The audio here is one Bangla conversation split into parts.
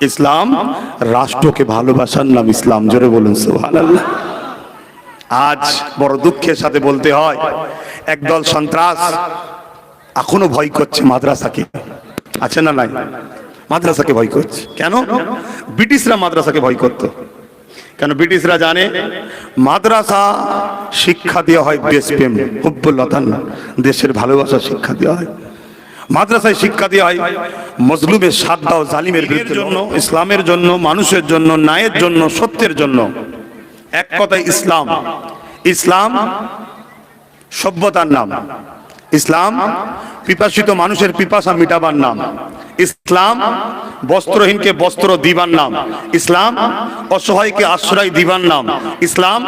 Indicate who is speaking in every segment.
Speaker 1: ইসলাম রাষ্ট্রকে ভালোবাসার নাম ইসলাম। জোরে বলুন সুবহানাল্লাহ। আজ বড় দুঃখের সাথে বলতে হয়, একদল সন্ত্রাস এখনো ভয় করছে মাদ্রাসাকে। আছে না নাই? মাদ্রাসাকে ভয় করছে কেন? ব্রিটিশরা মাদ্রাসাকে ভয় করত কেন? ব্রিটিশরা জানে মাদ্রাসা শিক্ষা দেওয়া হয় দেশপ্রেম, হুব্বুল ওয়াতান, দেশের ভালোবাসা শিক্ষা দেওয়া হয়। মাদ্রাসায় শিক্ষা দেওয়া হয় মজলুমের সাথ দাও, জালিমের বিরুদ্ধে জন্য, ইসলামের জন্য, মানুষের জন্য, ন্যায়ের জন্য, সত্যের জন্য। এক কথায় ইসলাম, ইসলাম সভ্যতার নাম, ইসলাম পিপাসিত মানুষের পিপাসা মিটাবার নাম, ইসলাম বস্ত্রহীনকে বস্ত্র দিবার নাম, ইসলাম অসহায়কে আশ্রয় দিবার নাম, ইসলাম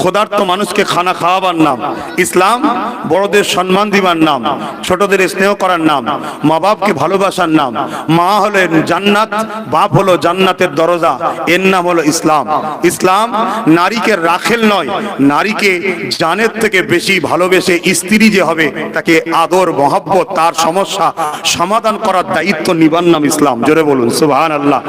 Speaker 1: ক্ষুধার্ত মানুষকে খানা খাওয়াবার নাম, ইসলাম বড়দের সম্মান দিবার নাম, ছোটদের স্নেহ করার নাম, মা বাপকে ভালোবাসার নাম। মা হলেন জান্নাত, বাপ হলো জান্নাতের দরজা, এর নাম হলো ইসলাম। ইসলাম নারীকে রাখেল নয়, নারীকে জানের থেকে বেশি ভালোবেসে স্ত্রী যে হবে তাকে আদর মহব্বত, তার সমস্যা সমাধান করার দায়িত্ব নিবার নাম ইসলাম। জোরে বলুন সুবহানাল্লাহ।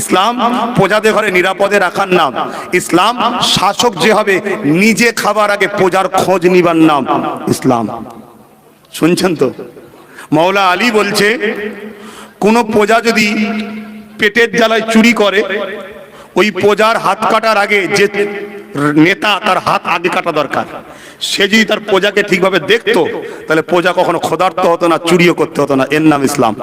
Speaker 1: ইসলাম প্রজাদের ঘরে নিরাপদে রাখার নাম, ইসলাম শাসক যে হবে নিজে খাবার আগে প্রজার খোঁজ নিবার নাম ইসলাম। শুনছেন তো? মাওলা আলী বলছে, কোন প্রজা যদি পেটের জ্বালায় চুরি করে, ওই প্রজার হাত কাটার আগে যে নেতা, তার হাত আগে কাটা দরকার। সে যদি তার প্রজাকে ঠিকভাবে দেখতো, তাহলে প্রজা কখনো ক্ষুধার্ত হতো না, চুরিও করতে হতো না। এর নাম ইসলাম।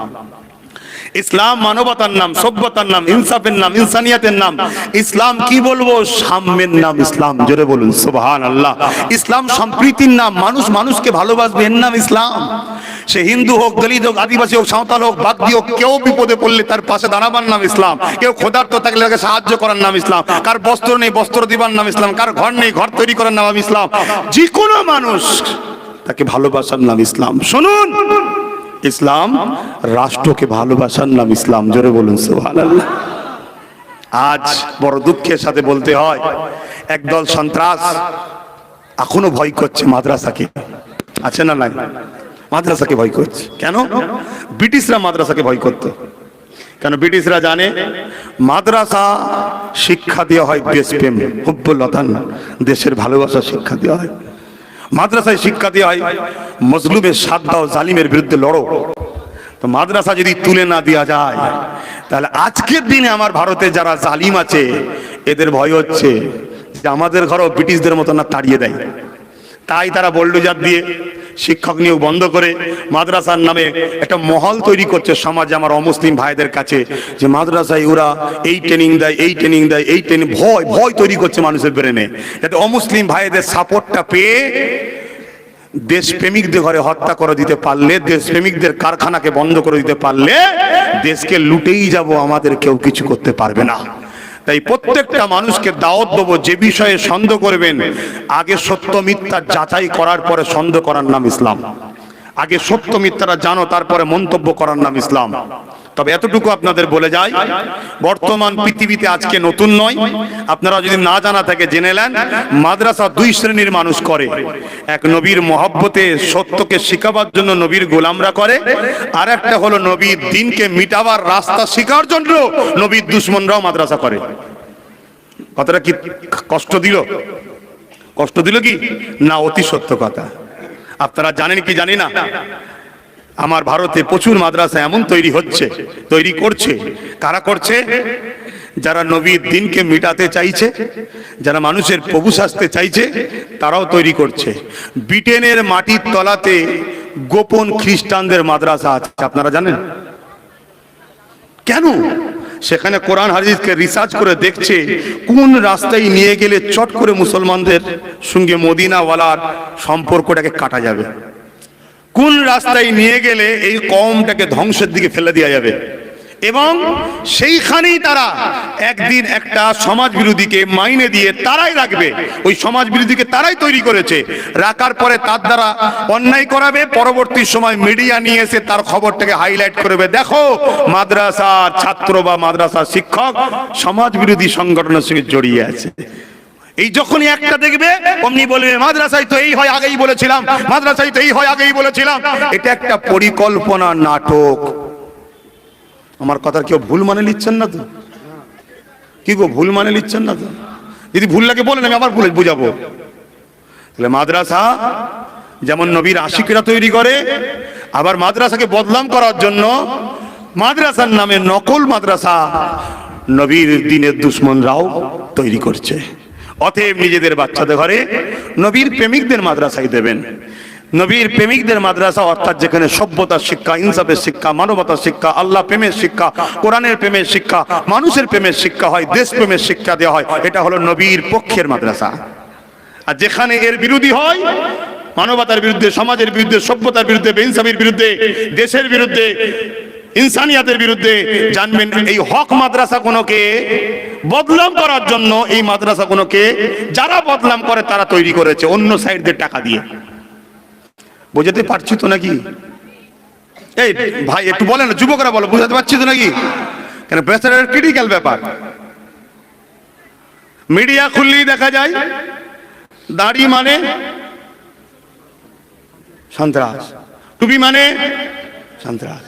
Speaker 1: ইসলাম মানবতার নাম, সভ্যতার নাম, ইনসাফের নাম, ইনসানিয়াতের নাম। ইসলাম কি বলবো, সাম্যের নাম ইসলাম। জোরে বলুন সুবহানাল্লাহ। ইসলাম সম্প্রীতির নাম, মানুষ মানুষকে ভালোবাসবে, এর নাম ইসলাম। সে হিন্দু হোক, দলিত হোক, আদিবাসী হোক, সাঁওতাল হোক, বাগদি হোক, কেউ বিপদে পড়লে তার পাশে দাঁড়াবার নাম ইসলাম। কেউ ক্ষুধার্ত থাকলে তাকে সাহায্য করার নাম ইসলাম। কার বস্ত্র নেই, বস্ত্র দিবার নাম ইসলাম। কার ঘর নেই, ঘর তৈরি করার নাম ইসলাম। যে কোনো মানুষ তাকে ভালোবাসার নাম ইসলাম। শুনুন, ইসলাম রাষ্ট্রকে ভালোবাসার নাম ইসলাম। জোরে বলুন সুবহানাল্লাহ। আজ বড় দুঃখের সাথে বলতে হয়, একদল সন্ত্রাস এখনো ভয় করছে মাদ্রাসাকে। আছে না নাই? মাদ্রাসাকে ভয় করছে কেন? ব্রিটিশরা মাদ্রাসাকে ভয় করত কেন? ব্রিটিশরা জানে মাদ্রাসা শিক্ষা দেওয়া হয় দেশপ্রেম, হুব্বুল ওয়াতান, দেশের ভালোবাসা শিক্ষা দেওয়া হয়। মাদ্রাসায় শিক্ষা দেওয়া হয় মজলুমের সাথ দাও, জালিমের বিরুদ্ধে লড়ো। তো মাদ্রাসা যদি তুলে না দেওয়া যায়, তাহলে আজকের দিনে আমার ভারতে যারা জালিম আছে, এদের ভয় হচ্ছে যে আমাদের ঘরও ব্রিটিশদের মতো না তাড়িয়ে দেয়। তাই তারা বোল্ডোজার দিয়ে শিক্ষক নিয়োগ বন্ধ করে মাদ্রাসার নামে একটা মহল তৈরি করছে সমাজে আমার অমুসলিম ভাইদের কাছে, যে মাদ্রাসায় ওরা এই ট্রেনিং দেয়, এই ট্রেনিং দেয়, এই ট্রেনিং। ভয় ভয় তৈরি করছে মানুষের ব্রেনে, যাতে অমুসলিম ভাইদের সাপোর্টটা পেয়ে দেশপ্রেমিকদের ঘরে হত্যা করে দিতে পারলে, দেশপ্রেমিকদের কারখানাকে বন্ধ করে দিতে পারলে দেশকে লুটেই যাব, আমাদের কেউ কিছু করতে পারবে না। তাই প্রত্যেকটা মানুষকে দাওয়াত দেবো, যে বিষয়ে সন্দেহ করবেন আগে সত্য মিথ্যা যাচাই করার পরে সন্দেহ করার নাম ইসলাম। আগে সত্য মিথ্যাটা জানো, তারপরে মন্তব্য করার নাম ইসলাম। তবে এতটুকু আপনাদের বলে যাই, বর্তমান পৃথিবীতে আজকে নতুন নয়, আপনারা যদি না জানা থাকে জেনে নেন। মাদ্রাসা দুই শ্রেণীর মানুষ করে, এক নবীর মহব্বতে সত্যকে শিখাবার জন্য নবীর গোলামরা করে, আর একটা হলো নবীর দ্বীনকে মিটাবার রাস্তা শেখার জন্য নবীর দুশমনরাও মাদ্রাসা করে। কথাটা কি কষ্ট দিল? কষ্ট দিল কি না? অতি সত্য কথা। আপনারা জানেন কি জানি না, আমার ভারতে প্রচুর মাদ্রাসা এমন তৈরি হচ্ছে, তৈরি করছে। কারা করছে? যারা নবীর দ্বীনকে মিটাতে চাইছে, যারা মানুষের প্রভু সাজতে চাইছে, তারাও তৈরি করছে। ব্রিটেনের মাটির তলাতে গোপন খ্রিস্টানদের মাদ্রাসা আছে, আপনারা জানেন কেন? সেখানে কোরআন হাদিসকে রিসার্চ করে দেখছে কোন রাস্তায় নিয়ে গেলে চট করে মুসলমানদের সঙ্গে মদিনাওয়ালার সম্পর্কটাকে কাটা যাবে, কোন রাস্তায় নিয়ে গেলে এই কওমটাকে ধ্বংসের দিকে ফেলে দেওয়া যাবে। এবং সেইখানেই তারা একদিন একটা সমাজ বিরোধীকে মাইনে দিয়ে তারাই রাখবে। ওই সমাজ বিরোধীকে তারাই তৈরি করেছে, রাখার পরে তার দ্বারা অন্যায় করাবে। পরবর্তী সময় মিডিয়া নিয়ে এসে তার খবরটাকে হাইলাইট করবে, দেখো মাদ্রাসার ছাত্র বা মাদ্রাসার শিক্ষক সমাজ বিরোধী সংগঠনের সঙ্গে জড়িয়ে আছে। এই যখনই একটা দেখবে অমনি বলবে মাদ্রাসায় তো এই হয়, আগেই বলেছিলাম, মাদ্রাসায় তো এই হয়, আগেই বলেছিলাম। এটা একটা পরিকল্পনা, নাটক। আমার কথা কেউ ভুল মানে নিচ্ছেন না তো? কি গো ভুল মানে নিচ্ছেন না তো? যদি ভুল লাগে বলেন, আমি আবার ভুলে বুঝাবো। তাহলে মাদ্রাসা যেমন নবীর আশিকরা তৈরি করে, আবার মাদ্রাসাকে বদনাম করার জন্য মাদ্রাসার নামে নকল মাদ্রাসা নবীর দ্বীনের দুশমনরাও তৈরি করছে। অতএব নিজেদের বাচ্চাদের ঘরে নবীর প্রেমিকদের মাদ্রাসায় দেবেন। নবীর প্রেমিকদের মাদ্রাসা অর্থাৎ যেখানে সভ্যতার শিক্ষা, ইনসাফের শিক্ষা, মানবতার শিক্ষা, আল্লাহ প্রেমের শিক্ষা, কোরআনের প্রেমের শিক্ষা, মানুষের প্রেমের শিক্ষা হয়, দেশ প্রেমের শিক্ষা দেওয়া হয়, এটা হলো নবীর পক্ষের মাদ্রাসা। আর যেখানে এর বিরোধী হয়, মানবতার বিরুদ্ধে, সমাজের বিরুদ্ধে, সভ্যতার বিরুদ্ধে, বেইনসাফির বিরুদ্ধে, দেশের বিরুদ্ধে, ইনসানিয়াতের বিরুদ্ধে, জানবেন এই হক মাদ্রাসা কোনকে বদনাম করার জন্য এই মাদ্রাসা কোনকে যারা বদনাম করে তারা তৈরি করেছে অন্য সাইডদের টাকা দিয়ে। বুঝাতে পারছি তো নাকি? এই ভাই একটু বলেন, যুবকরা বলো, বুঝাতে পারছি তো নাকি? কেন বেচারার ক্রিটিক্যাল ব্যাপার। মিডিয়া খুললেই দেখা যায় দাড়ি মানে সন্ত্রাস, টুপি মানে সন্ত্রাস।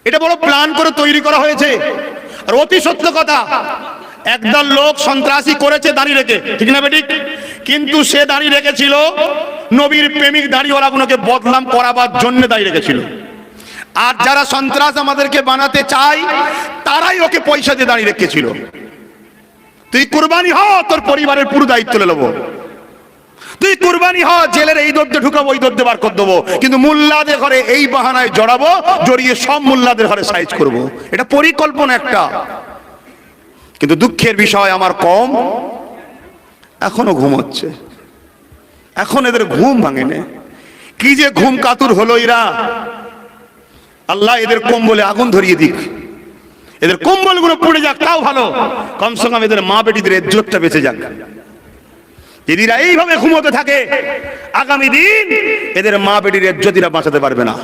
Speaker 1: এটা বড় প্ল্যান করে তৈরি করা হয়েছে। আর অতি সত্য কথা, একদল লোক সন্ত্রাসী করেছে দাড়ি রেখে, ঠিক না বেঠিক? কিন্তু সে দাড়ি রেখেছিল নবীর প্রেমিক দাড়িওয়ালাগুলোকে বদনাম করাবার জন্য দাড়ি রেখেছিল। আর যারা সন্ত্রাস আমাদেরকে বানাতে চায় তারাই ওকে পয়সা দিয়ে দাড়ি রেখেছিল। তুই কুরবানি হ, তোর পরিবারের পুরো দায়িত্ব নেব। তুই কুরবানি হ, জেলের এই দরজা ঢুকাবো, ওই দরজা বার করে দেবো, কিন্তু মুল্লাদের ঘরে এই বাহানায় জড়াবো, জড়িয়ে সব মুল্লাদের ঘরে সাইজ করব। এটা পরিকল্পনা একটা। কিন্তু দুঃখের বিষয় আমার কম এখনো ঘুমোচ্ছে, এখন এদের ঘুম ভাঙেনি। কি যে ঘুম কাতুর হলো এরা। আল্লাহ এদের কম্বলে আগুন ধরিয়ে দিক, এদের কম্বল গুলো পড়ে যাক, তাও ভালো। কমসে কম এদের মা বেটিদের ইজ্জতটা বেঁচে যাক। এরা এইভাবে ঘুমোতে থাকে, আগামী দিন এদের মা বেটির ইজ্জতিরা বাঁচাতে পারবে না।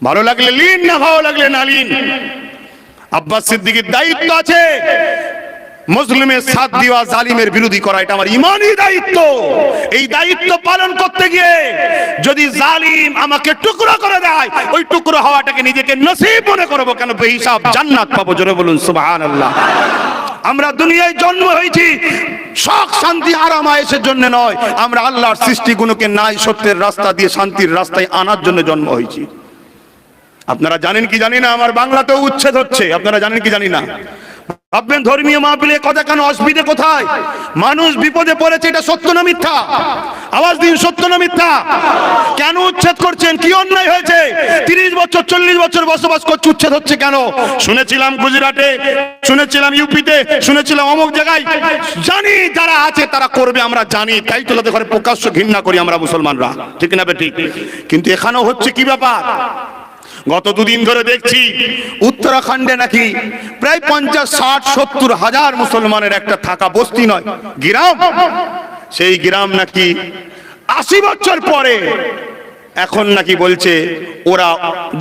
Speaker 1: ভালো লাগলে লিন, না ভালো লাগলে না লিন। আব্বাস সিদ্দিকীর দায়িত্ব আছে মুসলিমের সাথ দেওয়া, জালিমের বিরোধী করা, এটা আমার ইমানি দায়িত্ব। এই দায়িত্ব পালন করতে গিয়ে যদি জালিম আমাকে টুকরো করে দেয়, ওই টুকরো হওয়াটাকে নিজেকে নসিব মনে করবো। কেন? বেহিসাব জান্নাত পাবো। জোরে বলুন সুবহানাল্লাহ। আমরা দুনিয়ায় জন্ম হয়েছি শখ, শান্তি, আরাম আয়েশের জন্য নয়। আমরা আল্লাহর সৃষ্টিগুলোকে নাই সত্যের রাস্তা দিয়ে শান্তির রাস্তায় আনার জন্য জন্ম হয়েছি। আপনারা জানেন কি জানি না, আমার বাংলাতেও উচ্ছেদ হচ্ছে। আপনারা জানেন কি জানি না? ভাববেন ধর্মীয় মাহফিলে কথা কেন, অসুবিধা কোথায়? মানুষ বিপদে পড়েছে, এটা সত্য না মিথ্যা? আওয়াজ দিন, সত্য না মিথ্যা? কেন উচ্ছেদ করছেন? কি অন্যায় হয়েছে? 30 বছর 40 বছর বসবাস করছে, উচ্ছেদ হচ্ছে কেন? শুনেছিলাম গুজরাটে, শুনেছিলাম ইউপিতে, শুনেছিলাম অমুক জায়গায়। জানি যারা আছে তারা করবে, আমরা জানি, তাই তো তাদের ঘরে প্রকাশ্য ঘৃণা করি আমরা মুসলমানরা, ঠিক না বেঠিক? কিন্তু এখানেও হচ্ছে কি ব্যাপার? গত দুদিন ধরে দেখছি উত্তরাখণ্ডে নাকি প্রায় 50-60-70 হাজার মুসলমানের একটা থাকা বস্তি নয় গ্রাম, সেই গ্রাম নাকি 80 বছর পরে এখন নাকি বলছে ওরা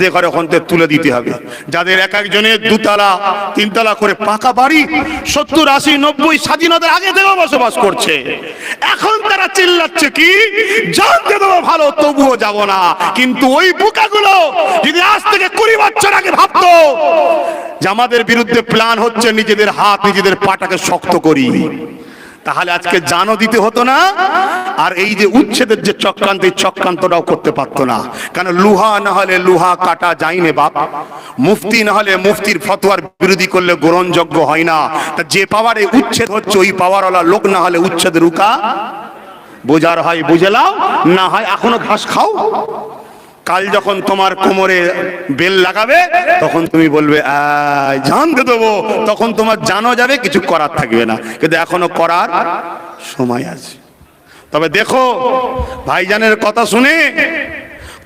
Speaker 1: দেখে ওখান থেকে তুলে দিতে হবে। যাদের এক একজনের 2তলা 3তলা করে পাকা বাড়ি 70-80-90 স্বাধীনতার আগে থেকেও বসবাস করছে, এখন তারা চিল্লাচ্ছে কি জানতে দেবো ভালো, তবুও যাব না। কিন্তু ওই বোকাগুলো যদি আজ থেকে 20 বছর আগে ভাবতো যে আমাদের বিরুদ্ধে প্ল্যান হচ্ছে, নিজেদের হাত নিজেদের পাটাকে শক্ত করি, তাহলে আজকে জানও দিতে হতো না। আর এই যে উচ্ছেদের যে চক্রান্ত, এই চক্রান্তটাও করতে পারতো না। কারণ লুহা না হলে লুহা কাটা যায়নি বাপ, মুফতি না হলে মুফতির ফতোয়ার বিরোধী করলে গ্রহণযোগ্য হয় না। তা যে পাওয়ারে উচ্ছেদ হচ্ছে, ওই পাওয়ারওয়ালা লোক না হলে উচ্ছেদ রুকা বোঝার হয় বুঝে লাও, না হয় এখনো ঘাস খাও। কাল যখন তোমার কোমরে বেল লাগাবে তখন তুমি বলবে জানতে দেবো, তখন তোমার জানো যাবে, কিছু করার থাকবে না। কিন্তু এখনো করার সময় আছে। তবে দেখো ভাইজানের কথা শুনে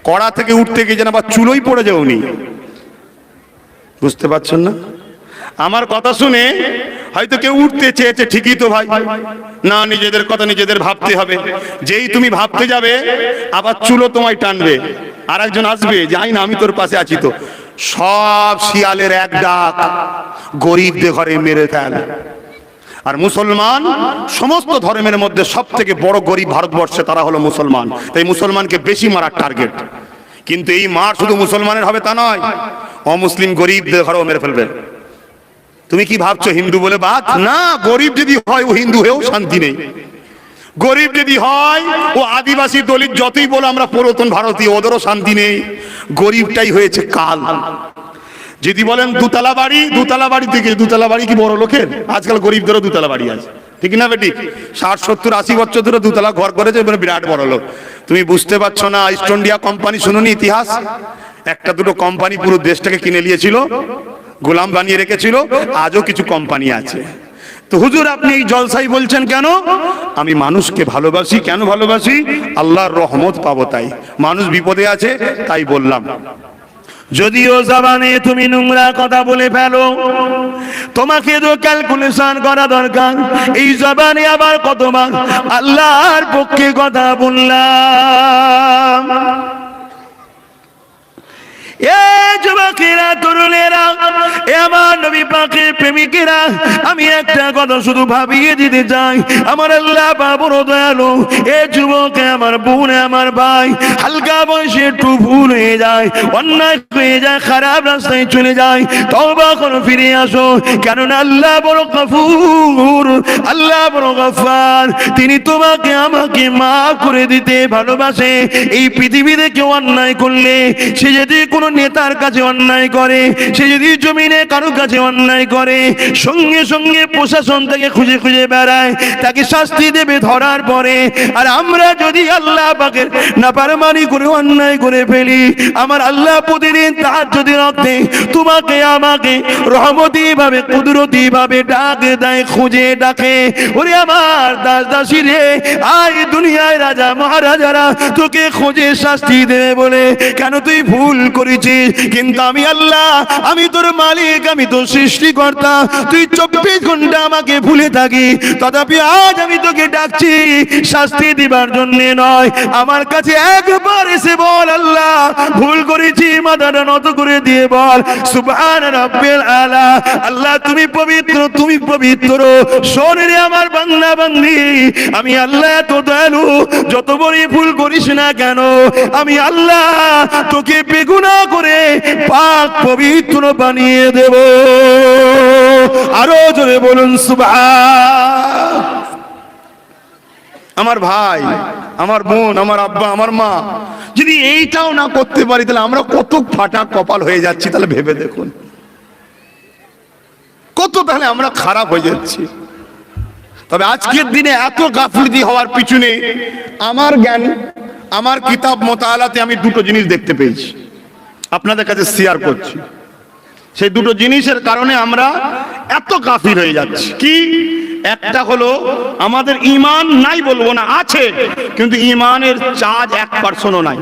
Speaker 1: কড়া থেকে উঠতে গিয়ে যেন আবার চুলোই পড়ে যাওনি, বুঝতে পারছেন না? আমার কথা শুনে হয়তো কেউ উঠতে চেয়েছে, ঠিকই তো ভাই, না নিজেদের কথা নিজেদের ভাবতে হবে। যেই তুমি ভাবতে যাবে আবার চুলো তোমায় টানবে, আর একজন আসবে যাই না আমি তোর পাশে আছি তো। সব শিয়ালের এক ডাক, গরিবদের ঘরে মেরে ফেল। আর মুসলমান সমস্ত ধর্মের মধ্যে সব থেকে বড় গরিব ভারতবর্ষে তারা হলো মুসলমান, তাই মুসলমানকে বেশি মারার টার্গেট। কিন্তু এই মার শুধু মুসলমানের হবে তা নয়, অমুসলিম গরিবদের ঘরেও মেরে ফেলবে। তুমি কি ভাবছো হিন্দু বলে বাদ? না, গরিব যদি হয় ও হিন্দু হয়েও শান্তি নেই। গরিব যদি হয় ও আদিবাসী দলিত যতই বলো আমরা পুরাতন ভারতীয়, ওদেরও শান্তি নেই। গরিবটাই হয়েছে কাল। যদি বলেন দুতলা বাড়ি, দুতলা বাড়ি থেকে দুতলা বাড়ি কি বড় লোকের? আজকাল গরিবদেরও দুতলা বাড়ি আছে, ঠিক না বেটি? 60, 70, 80 বছর ধরে দুতলা ঘর করেছে, বিরাট বড় লোক। তুমি বুঝতে পারছো না? ইস্ট ইন্ডিয়া কোম্পানি শুনুনি ইতিহাস? একটা দুটো কোম্পানি পুরো দেশটাকে কিনে নিয়েছিল, গোলাম বানিয়ে রেখেছিল। আজও কিছু কোম্পানি আছে। তো হুজুর আপনি এই জলসাই বলছেন কেন? আমি মানুষকে ভালোবাসি। কেন ভালোবাসি? আল্লাহর রহমত পাবো তাই। মানুষ বিপদে আছে তাই বললাম। যদিও জবানে তুমি নোংরা কথা বলে ফেলো, তোমাকে তো ক্যালকুলেশন করা দরকার। এই জবানে আবার কতবার আল্লাহর পক্ষে কথা বললাম। এ যুবকেরা, তরুণেরা, এ আমার নবী পাকের প্রেমিকেরা, আমি একটা কথা শুধু ভাবিয়ে দিতে চাই। আমার আল্লাহ বড় দয়ালু। এ যুবক, আমার বোন, আমার ভাই, হালকা বয়সে একটু ভুল হয়ে যায়, অন্যায় হয়ে যায়, খারাপ রাস্তায় চলে যায়, তওবা করে ফিরে আসো। কেননা আল্লাহ বড় গফুর, আল্লাহ বড় গফফার। তিনি তোমাকে আমাকে মাফ করে দিতে ভালোবাসে। এই পৃথিবীতে কেউ অন্যায় করলে, সে যদি কোনো নেতার কাছে অন্যায় করে, সে যদি জমিনে কারো কাছে অন্যায় করে, সঙ্গে সঙ্গে প্রশাসন থেকে খুঁজে খুঁজে বেড়ায়, তাকে শাস্তি দেবে ধরার পরে। আর আমরা যদি আল্লাহ পাকের নাফরমানি করে অন্যায় করে ফেলি, আমার আল্লাহ প্রতিদিন তাহাজ্জুদের রাতে তোমাকে আমাকে রহমতি ভাবে, কুদরতি ভাবে ডাকে দেয়, খুঁজে ডাকে। ওরে আমার দাস দাসী রে, আয় দুনিয়ায় রাজা মহারাজারা তোকে খুঁজে শাস্তি দেবে বলে। কেন? তুই ভুল করেছিস। কিন্তু আমি আল্লাহ, আমি তোর মালিক, আমি তোর সৃষ্টিকর্তা। তুই 24 ঘন্টা আমাকে ভুলে থাকি, তথাপি আজ আমি তোকে ডাকছি শাস্তি দিবার জন্য নয়। আমার কাছে একবার এসে বল আল্লাহ ভুল করেছি, মাথাটা নত করে দিয়ে বল সুবহান রাব্বিল আলা। আল্লাহ তুমি পবিত্র, তুমি পবিত্র। শোন রে আমার বান্দা বান্দি, আমি আল্লাহ এত দয়ালু, যত বড়ই ভুল করিস না কেন, আমি আল্লাহ তোকে বেগুনাহ করে পাক পবিত্র বানিয়ে দেব। আরো জোরে বলুন সুবহান। আমার ভাই, আমার বোন, আমার আব্বা, আমার মা যদি এইটাও না করতে পারি, তাহলে আমরা কত ফাটা কপাল হয়ে যাচ্ছি। তাহলে ভেবে দেখুন কত তাহলে আমরা খারাপ হয়ে যাচ্ছি। তবে আজকের দিনে এত গাফিলতি হওয়ার পিছনে আমার জ্ঞান, আমার কিতাব মোতালাতে আমি দুটো জিনিস দেখতে পেয়েছি, আপনাদের কাছে শেয়ার করছি। সেই দুটো জিনিসের কারণে আমরা এত গাফিল হয়ে যাচ্ছি। কি? একটা হলো আমাদের ঈমান নাই বলবো না, আছে, কিন্তু ঈমানের চার্জ 1%ও নাই।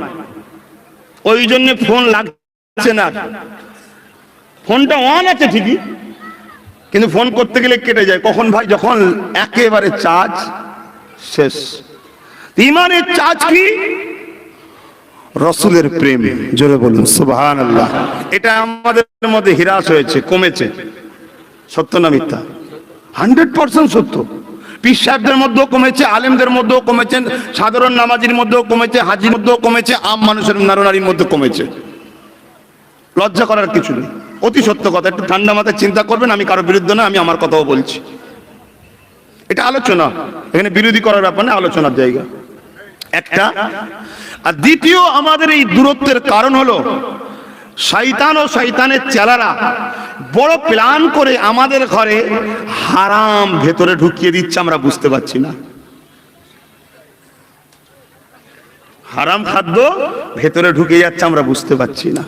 Speaker 1: ওই জন্য ফোন লাগছে না। ফোনটা অন আছে ঠিকই, কিন্তু ফোন করতে গেলে কেটে যায়। কখন ভাই? যখন একেবারে চার্জ শেষ। ঈমানের চার্জ কি? রাসূলের প্রেম। জোরে বলুন সুবহানাল্লাহ। এটা আমাদের মধ্যে হ্রাস হয়েছে, কমেছে। সত্য না মিথ্যা? 100% সত্য। পীর সাহেবদের মধ্যেও কমেছে, আলেমদের মধ্যেও কমেছে, সাধারণ নামাজির মধ্যেও কমেছে, হাজির মধ্যেও কমেছে, আম মানুষের নারীর মধ্যে কমেছে। লজ্জা করার কিছু নেই, অতি সত্য কথা। একটু ঠান্ডা মাথায় চিন্তা করবেন। আমি কারো বিরুদ্ধে না, আমি আমার কথাও বলছি। এটা আলোচনা, এখানে বিরোধী করার ব্যাপার না, আলোচনার জায়গা একটা। আর দ্বিতীয়, আমাদের এই দূরত্বের কারণ হলো শয়তান ও শয়তানের চেলারা বড় প্ল্যান করে আমাদের ঘরে হারাম ভেতরে ঢুকিয়ে দিচ্ছে, আমরা বুঝতে পারছি না। হারাম খাদ্য ভেতরে ঢুকে যাচ্ছে, আমরা বুঝতে পারছি না।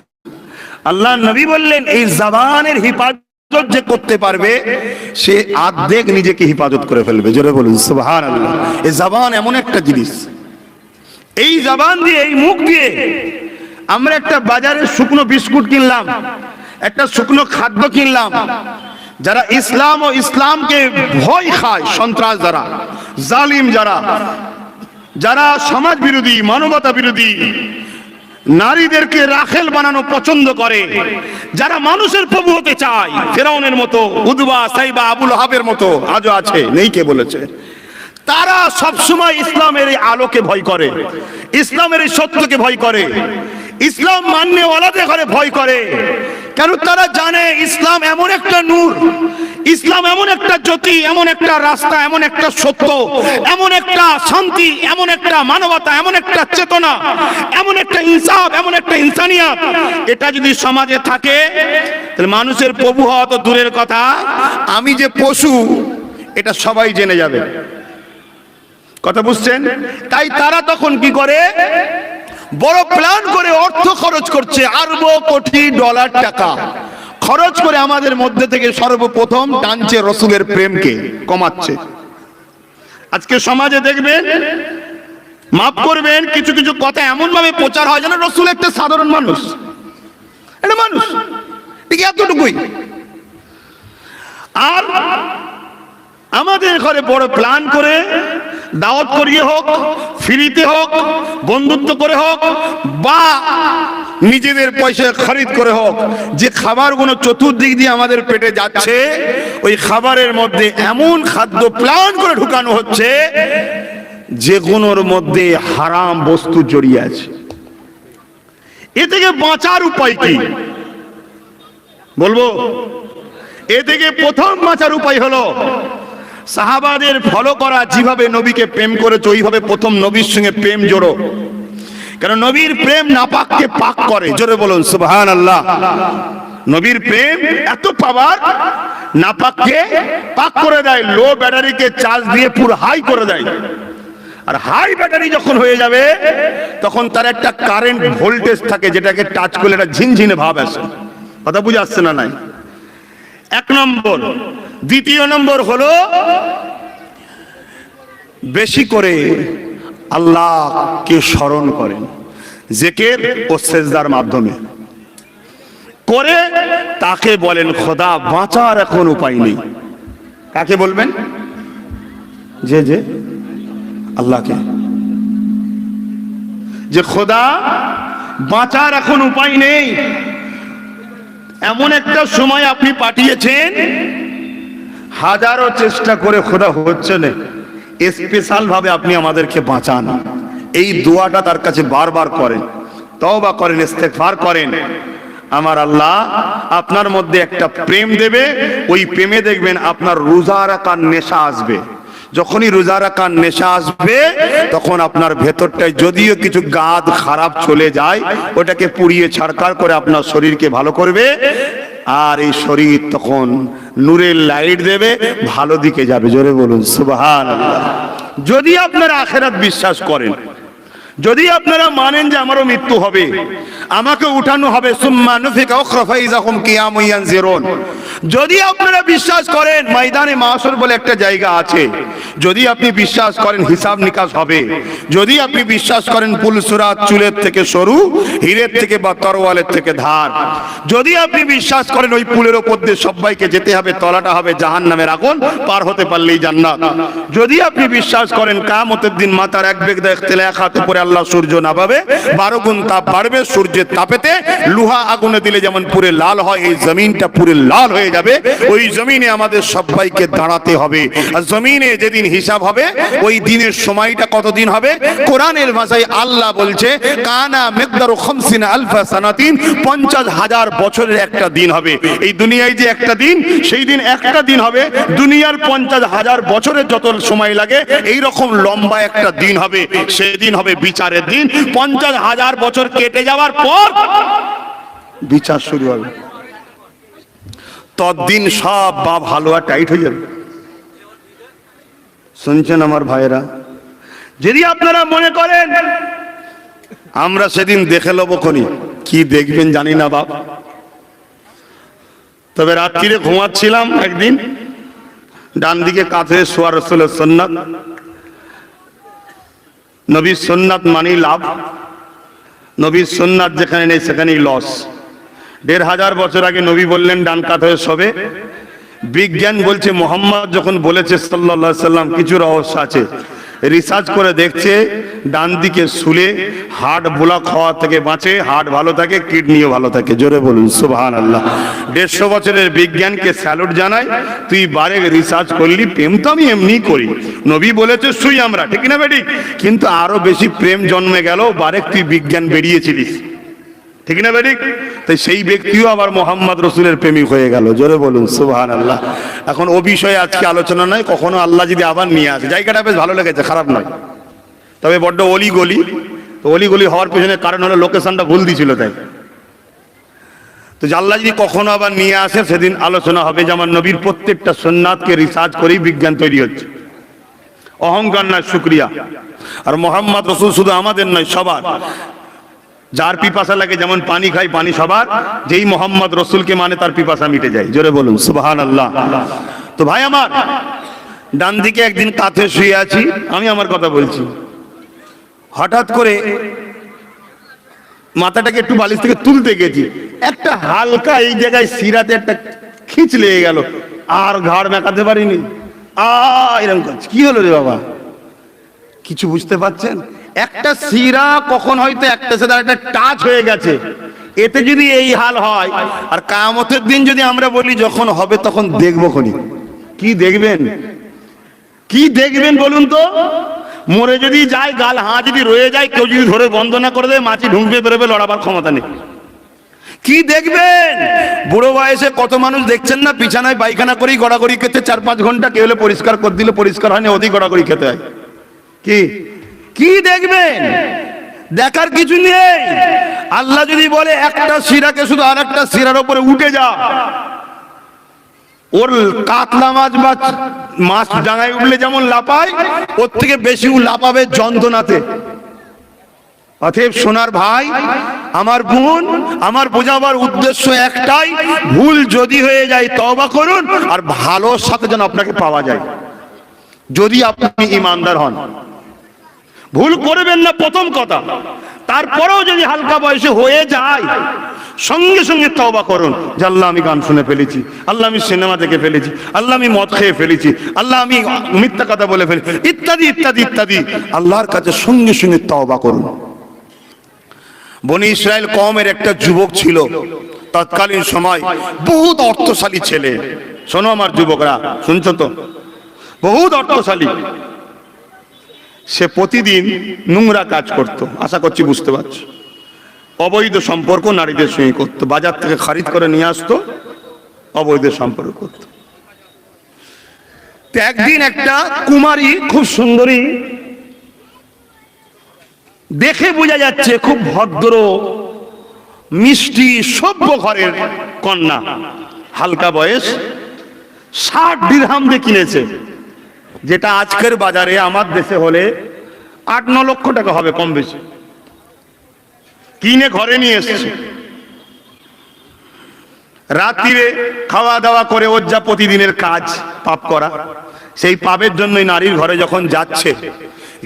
Speaker 1: আল্লাহ নবী বললেন, এই জবানের হিফাজত যে করতে পারবে, সে অর্ধেক নিজেকে হিফাজত করে ফেলবে। জোরে বলুন সুবহানাল্লাহ। এই জবান এমন একটা জিনিস, এই জবান দিয়ে, এই মুখ দিয়ে আমরা একটা বাজারে শুকনো বিস্কুট কিনলাম, একটা শুকনো খাদ্য কিনলাম, যারা ইসলাম ও ইসলামকে ভয় খায়, সন্ত্রাস যারা, জালিম যারা, যারা সমাজ বিরোধী, মানবতা বিরোধী, নারীদেরকে রাখেল বানানো পছন্দ করে, যারা মানুষের প্রভু হতে চায়, ফেরাউনের মতো, উদবা, সাইবা, আবুল হাবের মতো, আজও আছে, নেই কে বলেছে, তারা সবসময় ইসলামের এই আলোকে ভয় করে, ইসলামের এই সত্যকে ভয় করে। ইসলাম মাননেওয়ালাদের ঘরে ভয় করে, কেন? তারা জানে ইসলাম এমন একটা নূর, ইসলাম এমন একটা জ্যোতি, এমন একটা রাস্তা, এমন একটা সত্য, এমন একটা শান্তি, এমন একটা মানবতা, এমন একটা চেতনা, এমন একটা ইনসাফ, এমন একটা ইনসানিয়াত, এটা যদি সমাজে থাকে তাহলে মানুষের প্রভু হওয়া তো দূরের কথা, আমি যে পশু এটা সবাই জেনে যাবে। কথা বুঝছেন? তাই তারা তখন কি করে, বড় প্ল্যান করে অর্থ খরচ করছে, আরব কোটি ডলার টাকা খরচ করে আমাদের মধ্যে থেকে সর্বপ্রথম টানছে রসুলের প্রেমকে, কমাচ্ছে। আজকে সমাজে দেখবেন, মাফ করবেন, কিছু কিছু কথা এমন ভাবে প্রচার হয় যেন রসুল একটা সাধারণ মানুষ, এটা মানুষ ঠিক এতটুকুই। আর আমাদের ঘরে বড় প্ল্যান করে দাওয়াত করিয়ে হোক, ফ্রিতে হোক, বন্ধুত্ব করে হোক, বা নিজেদের পয়সা খরিদ করে হোক, যে খাবারগুলো চতুর্দিক দিয়ে আমাদের পেটে যাচ্ছে, ওই খাবারের মধ্যে এমন খাদ্য প্ল্যান করে ঢুকানো হচ্ছে যেগুলোর মধ্যে হারাম বস্তু জড়িয়ে আছে। এ থেকে বাঁচার উপায় কি বলবো? এ থেকে প্রথম বাঁচার উপায় হলো সাহাবাদের ফলো করা, যেভাবে নবীকে প্রেম করেছে ওইভাবে প্রথম নবীর সঙ্গে প্রেম জোড়ো। কারণ নবীর প্রেম নাপাককে পাক করে, জোরে বলুন সুবহানাল্লাহ। নবীর প্রেম এত পাওয়ার, নাপাককে পাক করে দেয়, লো ব্যাটারিকে চার্জ দিয়ে পুরো হাই করে দেয়। আর হাই ব্যাটারি যখন হয়ে যাবে তখন তার একটা কারেন্ট ভোল্টেজ থাকে, যেটাকে টাচ করলে একটা ঝিনঝিনে ভাব আসে। কথা বুঝে আসছে না? নাই এক নম্বর। দ্বিতীয় নম্বর হলো বেশি করে আল্লাহকে স্মরণ করেন, জিকির ও সেজদার মাধ্যমে করে তাকে বলেন খোদা বাঁচার এখন উপায় নেই। কাকে বলবেন? যে আল্লাহকে, যে খোদা বাঁচার এখন উপায় নেই। এমন একটা সময় আপনি পাঠিয়েছেন, হাজারো চেষ্টা করে খোদা হচ্ছে না, স্পেশাল ভাবে আপনি আমাদেরকে বাঁচান। এই দোয়াটা তার কাছে বারবার করেন, তওবা করেন, ইস্তেগফার করেন। আমার আল্লাহ আপনার মধ্যে একটা প্রেম দেবে, ওই প্রেমে দেখবেন আপনার রোজা রাখার নেশা আসবে। যখনই রোজা রাখার নেশা আসবে তখন আপনার ভেতরটায় যদিও কিছু গাদ খারাপ চলে যায়, ওটাকে পুড়িয়ে ছাড়কার করে আপনার শরীরকে ভালো করবে। আর এই শরীর তখন নূরের লাইট দেবে, ভালো দিকে যাবে। জোরে বলুন সুবহানাল্লাহ। যদি আপনারা আখিরাত বিশ্বাস করেন, যদি আপনারা মানেন যে আমারও মৃত্যু হবে, আমাকে উঠানো হবে, সুম্মা নুফিকা উখরা ফাইযা হুম কিয়ামুন ইয়ানজিরুন, যদি আপনারা বিশ্বাস করেন ময়দানে মাশর বলে একটা জায়গা আছে, যদি আপনি বিশ্বাস করেন হিসাব নিকাশ হবে, যদি আপনি বিশ্বাস করেন পুলসুরাত চুলের থেকে সরু, হীরের থেকে বা তরোয়ালের থেকে ধার, যদি আপনি বিশ্বাস করেন ওই পুলের ওপর দিয়ে সবাইকে যেতে হবে, তলাটা হবে জাহান্নামের আগুন, পার হতে পারলেই জান্নাত, যদি আপনি বিশ্বাস করেন কিয়ামতের দিন মাথার এক বেগদা ইখতিলা এক হাতে পরে আল্লাহ সূর্য নামাবে, 12 গুণ তাপ বাড়বে, সূর্যের তাপেতে লোহা আগুনে দিলে যেমন পুরে লাল হয়, এই জমিনটা পুরে লাল হয়ে যাবে। ওই জমিনে আমাদের সবাইকে দাঁড়াতে হবে। আর জমিনে যেদিন হিসাব হবে ওই দিনের সময়টা কতদিন হবে? কোরআনের ভাষায় আল্লাহ বলছে কানা মিকদারু 50 আলফা সানাতিন, 50,000 বছরের একটা দিন হবে। এই দুনিয়ায় যে একটা দিন, সেই দিন একটা দিন হবে, দুনিয়ার 50,000 বছরের যত সময় লাগে এই রকম লম্বা একটা দিন হবে। সেদিন হবে বিচারের দিন। 50,000 বছর কেটে যাওয়ার পর বিচার শুরু হবে। ততদিন সব বাপ হালুয়া টাইট হয়ে যাবে। শুনছেন আমার ভাইরা? যদি আপনারা মনে করেন আমরা সেদিন দেখে নেবো, খনি কি দেখবেন জানি না বাপ, তবে রাত্রিরে ঘুমাচ্ছিলাম একদিন, ডান দিকে কাঁধে শোয়া রাসূলের সুন্নাত। নবীর সুন্নাত মানেই লাভ, নবীর সুন্নাত যেখানে নেই সেখানেই লস। 1500 বছর আগে নবী বললেন ডান কাঁধ হয়ে শোবে। বিজ্ঞান বলছে মোহাম্মদ যখন বলেছে সাল্লাল্লাহু আলাইহি সাল্লাম, কিছু রহস্য আছে। রিসার্চ করে দেখছে ডান দিকে শুলে হার্ট ব্লক হওয়া থেকে বাঁচে, হার্ট ভালো থাকে, কিডনিও ভালো থাকে। জোরে বলুন সুবহানাল্লাহ। 150 বছরের বিজ্ঞানকে স্যালুট জানাই। তুই বারে রিসার্চ করলি, প্রেম তো আমি এমনি করি, নবী বলেছে শুই আমরা, ঠিক না বেটি? কিন্তু আরো বেশি প্রেম জন্মে গেল বারে তুই বিজ্ঞান বেরিয়েছিলিস। ঠিক না বেঠিক? তাই সেই ব্যক্তিও আবার মোহাম্মদ রসুলের প্রেমিক হয়ে গেল। জোরে বলুন সুবহানাল্লাহ। এখন ও বিষয়ে আজকে আলোচনা নয়, কখনো আল্লাহ যদি আবার নিয়ে আসে। জায়গাটা বেশ ভালো লেগেছে, খারাপ নয়, তবে বড্ড অলি গলি। তো অলি গলি হওয়ার পেছনে কারণ হলো লোকেশনটা ভুল দিছিল তাই। তো আল্লাহ যদি কখনো আবার নিয়ে আসে সেদিন আলোচনা হবে যে আমার নবীর প্রত্যেকটা সুন্নাতকে রিসার্চ করেই বিজ্ঞান তৈরি হচ্ছে। অহংকার নয়, শুকরিয়া। আর মোহাম্মদ রসুল শুধু আমাদের নয়, সবার। যার পিপাসা লাগে, যেমন পানি খাই, পানি সবার। যেই মোহাম্মদ রসুলকে মানে তার পিপাসা মিটে যায়। জোরে বলুন সুবহানাল্লাহ। তো ভাই আমার, ডান দিকে একদিন কাঁথে শুয়ে আছি, আমি আমার কথা বলছি, হঠাৎ করে মাথাটাকে একটু বালিশ থেকে তুলতে গেছি, একটা হালকা এই জায়গায় শিরাতে একটা খিঁচ লেগে গেল, আর ঘাড় মেকাতে পারিনি। এরকম করছে, কি হলো রে বাবা? কিছু বুঝতে পারছেন? একটা শিরা কখন হয়তো একটা সাথে একটা টাচ হয়ে গেছে, এতে যদি এই হাল হয়, আর কিয়ামতের দিন যদি আমরা বলি যখন হবে তখন দেখবো খনি, কি দেখবেন? কি দেখবেন বলুন তো? মরে যদি যায়, গাল হাঁ যদি রয়ে যায়, কেউ যদি ধরে বন্ধ না করে দেয়, মাছি ঢুকবে বেরোবে, লড়াবার ক্ষমতা নেই। কি দেখবেন? বুড়ো বয়সে কত মানুষ দেখছেন না, বিছানায় পায়খানা করেই গড়াগড়ি খেতে 4-5 ঘন্টা, কেউ হলে পরিষ্কার করে দিলে পরিষ্কার হয়নি, ওদিক গড়াগড়ি খেতে হয়। কি কি দেখবেন? দেখার কিছু নেই। আল্লাহ যদি বলে একটা শিরাকে শুধু আর একটা শিরার উপরে উঠে যা, ওর কাতলা মাছ বা মাছ ডাঙায় উঠলে যেমন লাপায়, ওর থেকে বেশি লাপাবে যন্ত্রণাতে। অতএব সোনার ভাই, আমার বোন, আমার বোঝাবার উদ্দেশ্য একটাই, ভুল যদি হয়ে যায় তওবা করুন, আর ভালোর সাথে যেন আপনাকে পাওয়া যায়, যদি আপনি ঈমানদার হন। ভুল করবেন না প্রথম কথা, তারপরেও যদি হালকা বয়সে হয়ে যায়, সঙ্গে সঙ্গে তওবা করুন যে আল্লাহ আমি গান শুনে ফেলেছি, আল্লাহ আমি সিনেমা দেখে ফেলেছি, আল্লাহ আমি মদ খেয়ে ফেলেছি, আল্লাহ আমি মিথ্যা কথা বলে ফেলেছি, ইত্যাদি ইত্যাদি ইত্যাদি। আল্লাহর কাছে সঙ্গে সঙ্গে তওবা করুন। বনি ইসরায়েল কওমের একটা যুবক ছিল তৎকালীন সময়, বহুত অর্থশালী ছেলে। শোনো আমার যুবকরা, শুনছো তো? বহুত অর্থশালী। সে প্রতিদিন নোংরা কাজ করত, আশা করছি বুঝতে পারছো। অবৈধ সম্পর্ক নারীদের সঙ্গে করত, বাজার থেকে খরিদ করে নিয়ে আসতো, অবৈধ সম্পর্ক করত। একদিন একটা কুমারী, খুব সুন্দরী, দেখে বোঝা যাচ্ছে খুব ভদ্র, মিষ্টি, সভ্য ঘরের কন্যা, হালকা বয়স, 60 দিরহাম দিয়ে কিনেছে, যেটা আজকের বাজারে আমার দেশে হলে 8-9 লক্ষ টাকা হবে কম বেশি। কিনে ঘরে নিয়ে এসছে। রাত্রিরে খাওয়া দাওয়া করে ওর যা প্রতিদিনের কাজ, পাপ করা, সেই পাপের জন্যই নারীর ঘরে যখন যাচ্ছে,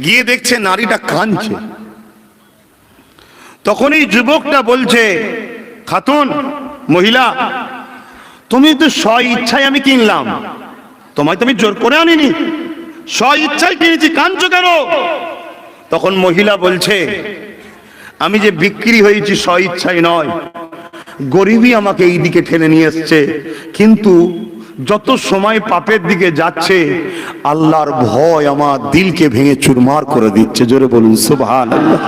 Speaker 1: গিয়ে দেখছে নারীটা কাঁদছে। তখন এই যুবকটা বলছে, খাতুন, মহিলা, তুমি তো স্ব ইচ্ছায় আমি কিনলাম, তোমায় তো আমি জোর করে আনিনি, স্ব ইচ্ছায় কিনেছি, কাঁদছো কেন? তখন মহিলা বলছে, আমি যে বিক্রি হয়েছি স্ব ইচ্ছায় নয়, গরিবই আমাকে এই দিকে ঠেলে নিয়ে এসছে, কিন্তু যত সময় পাপের দিকে যাচ্ছে, আল্লাহর ভয় আমার দিলকে ভেঙে চুরমার করে দিচ্ছে। জোরে বলুন সুবহানাল্লাহ।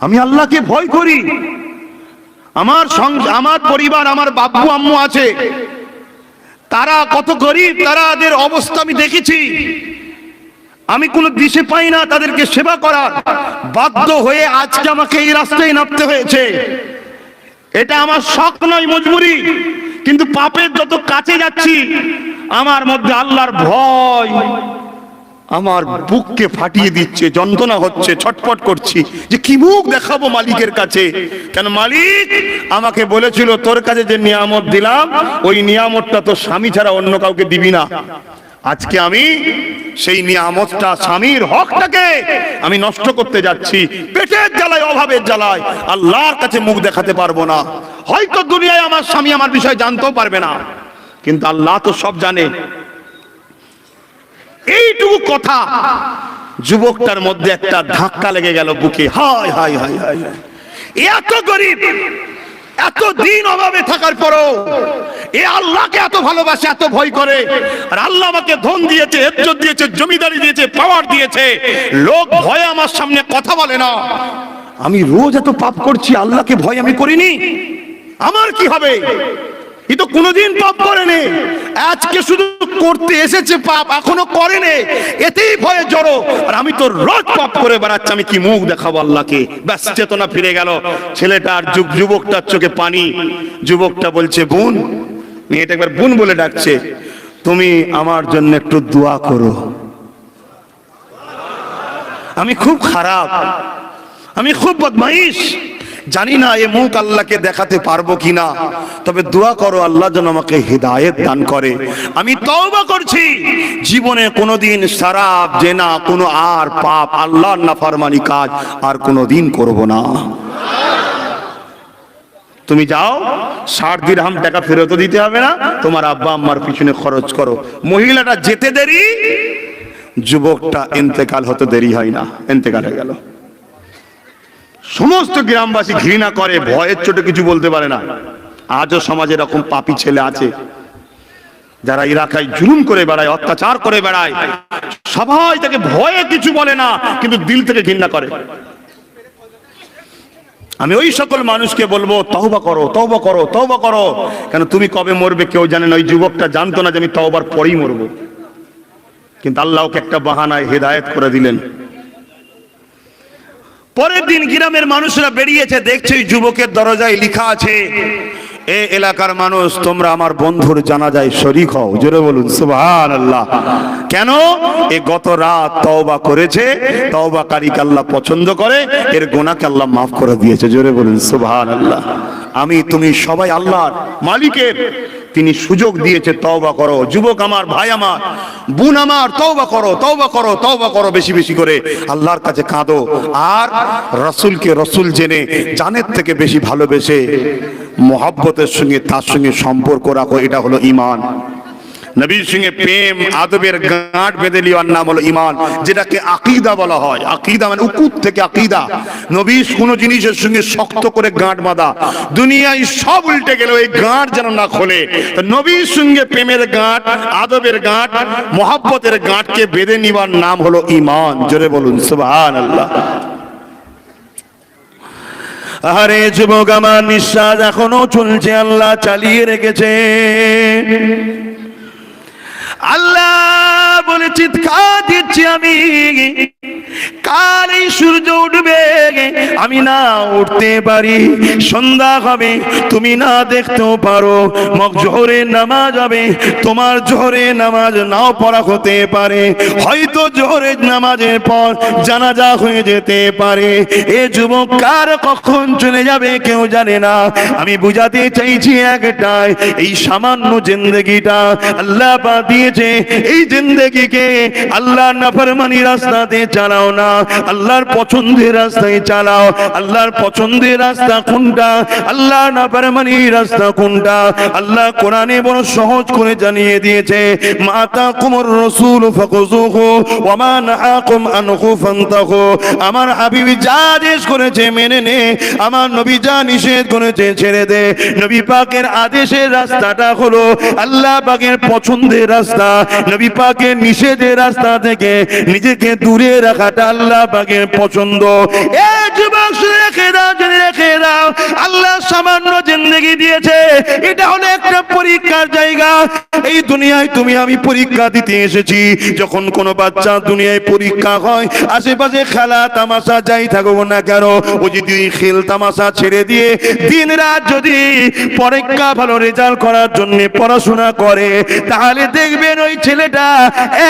Speaker 1: আমি আল্লাহকে ভয় করি। আমার পরিবার, আমার বাপু আম্মু আছে, তারা কত গরিব, তাদের অবস্থা আমি দেখেছি। আমি কোনো দিশে পাই না তাদেরকে সেবা করার, বাধ্য হয়ে আজকে আমাকে এই রাস্তায় নামতে হয়েছে। এটা আমার শখ নয়, মজবুরি। কিন্তু পাপের যত কাছে যাচ্ছি, আমার মধ্যে আল্লাহর ভয় আমার বুককে ফাটিয়ে দিচ্ছে, যন্ত্রণা হচ্ছে, ছটফট করছি যে কি মুখ দেখাবো মালিকের কাছে। কেন মালিক আমাকে বলেছিল, তোর কাছে যে নিয়ামত দিলাম, ওই নিয়ামতটা তো স্বামী ছাড়া অন্য কাউকে দিবি না। আজকে আমি সেই নিয়ামতটা, স্বামীর হকটাকে আমি নষ্ট করতে যাচ্ছি, পেটের জ্বালায়, অভাবের জ্বালায় আল্লাহর কাছে মুখ দেখাতে পারবো না। হয়তো দুনিয়ায় আমার স্বামী আমার বিষয় জানতেও পারবে না, কিন্তু আল্লাহ তো সব জানে। এইটুকু কথা যুবকটার মধ্যে একটা ধাক্কা লেগে গেল বুকে। হায় হায় হায় হায়, এত গরিব, এত দিন অভাবে থাকার পরও এ আল্লাহকে এত ভালোবাসে, এত ভয় করে। আর আল্লাহ আমাকে ধন দিয়েছে, ইজ্জত দিয়েছে, জমিদারি দিয়েছে, পাওয়ার দিয়েছে, লোক ভয়ে আমার সামনে কথা বলে না। আমি রোজ এত পাপ করছি, আল্লাহকে ভয় আমি করিনি, আমার কি হবে? এ তো কোনোদিন পাপ করেনি, আজকে শুধু করতে এসেছে পাপ, এখনো করেনি, এতেই ভয়ে জড়ো। আর আমি তো রোজ পাপ করে বেড়াচ্ছি, আমি কি মুখ দেখাবো আল্লাহকে? ব্যাস, চেতনা ফিরে গেল। ছেলেটার যুবকটার চোখে পানি। যুবকটা বলছে, বোন। মেয়েটা একবার বোন বলে ডাকছে, তুমি আমার জন্য একটু দোয়া করো, আমি খুব খারাপ, আমি খুব বদমাইশ, জানি না এ মুখ আল্লাহকে দেখাতে পারবো কিনা, তবে দোয়া করো আল্লাহ যেন আমাকে হিদায়াত দান করে। আমি তওবা করছি, জীবনে কোনোদিন শরাব, জেনা, কোনো আর পাপ, আল্লাহর নাফরমানি কাজ আর কোনোদিন করব না। তুমি যাও, 60 দিরহাম টাকা ফেরত দিতে হবে না, তোমার আব্বা আম্মার পিছনে খরচ করো। মহিলাটা যেতে দেরি, যুবকটা ইন্তেকাল হতে দেরি হয় না, ইন্তেকাল হয়ে গেল। সমস্ত গ্রামবাসী ঘৃণা করে, ভয়ের চোটে কিছু বলতে পারে না। আজও সমাজে এরকম পাপী ছেলে আছে যারা এলাকায় জুলুম করে বেড়ায়, অত্যাচার করে বেড়ায়, সবাই তাকে ভয়ে কিছু বলে না, কিন্তু দিল থেকে ঘৃণা করে। আমি ওই সকল মানুষকে বলবো, তওবা করো, তওবা করো, তওবা করো। কেন তুমি কবে মরবে কেউ জানে না। ওই যুবকটা জানতো না যে আমি তওবার পরেই মরবো, কিন্তু আল্লাহ ওকে একটা বাহানায় হেদায়েত করে দিলেন। পরের দিন গ্রামের মানুষরা বেরিয়েছে, দেখছে ওই যুবকের দরজায় লেখা আছে, এ এলাকার মানুষ তোমরা আমার বন্ধুর জানাজায় শরীক হও। জোরে বলুন সুবহানাল্লাহ। কেন? এ গত রাত তওবা করেছে, তওবাকারীকে আল্লাহ পছন্দ করে, এর গুনাহকে আল্লাহ মাফ করে দিয়েছে। জোরে বলুন সুবহানাল্লাহ। আমি তুমি সবাই আল্লাহর, মালিকের, তিনি সুযোগ দিয়েছে তওবা করো। যুবক আমার, ভাই আমার, বোন আমার, তওবা করো, তওবা করো, তওবা করো, বেশি বেশি করে আল্লাহর কাছে কাঁদো। আর রাসূলকে রাসূল জেনে জানের থেকে বেশি ভালোবেসে মহব্বতের সঙ্গে তার সঙ্গে সম্পর্ক রাখো, এটা হলো ঈমান। নবীর সঙ্গে প্রেম আদবের গাঁট বেঁধে নেওয়ার নাম হলো ঈমান, যেটাকে আকীদা বলা হয়। আকীদা মানে উকুদ থেকে আকীদা, নবীর কোনো জিনিসের সঙ্গে শক্ত করে গাঁট বাঁধা। দুনিয়ায় সব উল্টে গেল, এই গাঁট যেন না খোলে। তো নবীর সঙ্গে প্রেমের গাঁট, আদবের গাঁট, মহব্বতের গাঁটকে বেঁধে নেওয়ার নাম হলো ঈমান। জোরে বলুন সুবহানাল্লাহ। আরে যুবক আমার, নিঃশ্বাস এখনো চলছে, আল্লাহ চালিয়ে রেখেছে। আল্লাহ বলে চিৎকার দিচ্ছি আমি, কাল এই সূর্য উঠবে, আমি না উঠতে পারি, সন্ধ্যা হবে, তুমি না দেখতেও পারো, জোহরের নামাজ হবে, তোমার জোহরের নামাজ নাও পড়া হতে পারে, হয়তো জোহরের নামাজের পর জানাজা হয়ে যেতে পারে। এ যুবক কার কখন চলে যাবে কেউ জানে না। আমি বুঝাতে চাইছি একটাই, এই সামান্য জিন্দেগিটা আল্লাহ পাক দিয়েছে, এই জিন্দেগিকে আল্লাহ নাফরমানি রাস্তাতে চালাও না, আল্লাহর পছন্দের রাস্তায় চালাও। আল্লাহর পছন্দের রাস্তা কোনটা, আল্লাহ নাফরমানি রাস্তা কোনটা, আল্লাহ কোরআনে বড় সহজ করে জানিয়ে দিয়েছে। মাতাকুমুর রাসূল ফাকুযুহু ওয়া মা নাহাকুম আনহু ফান্তাহু। আমার হাবিব যা আদেশ করেছে মেনে নে, আমার নবী যা নিষেধ করেছে ছেড়ে দে। নবী পাকের আদেশের রাস্তাটা হলো আল্লাহ পাকের পছন্দের রাস্তা, নবী পাকের নিষেধের রাস্তা থেকে নিজেকে দূরে রাখাটা আল্লাহ পাকের পছন্দ। এ যুবক শুনে রেখে দাও, জেনে রেখে দাও, আল্লাহ সামান্য জিন্দেগি দিয়েছে, এটা হলো একটা পরীক্ষার জায়গা। এই দুনিয়ায় তুমি আমি পরীক্ষা দিতে এসেছি। যখন কোনো বাচ্চা দুনিয়ায় পরীক্ষা হয়, আশেপাশে খেলা তামাশা যাই থাকুক না কেন, ও যদি খেল তামাশা ছেড়ে দিয়ে দিন রাত যদি পরীক্ষা ভালো রেজাল্ট করার জন্য পড়াশোনা করে, তাহলে দেখবেন ওই ছেলেটা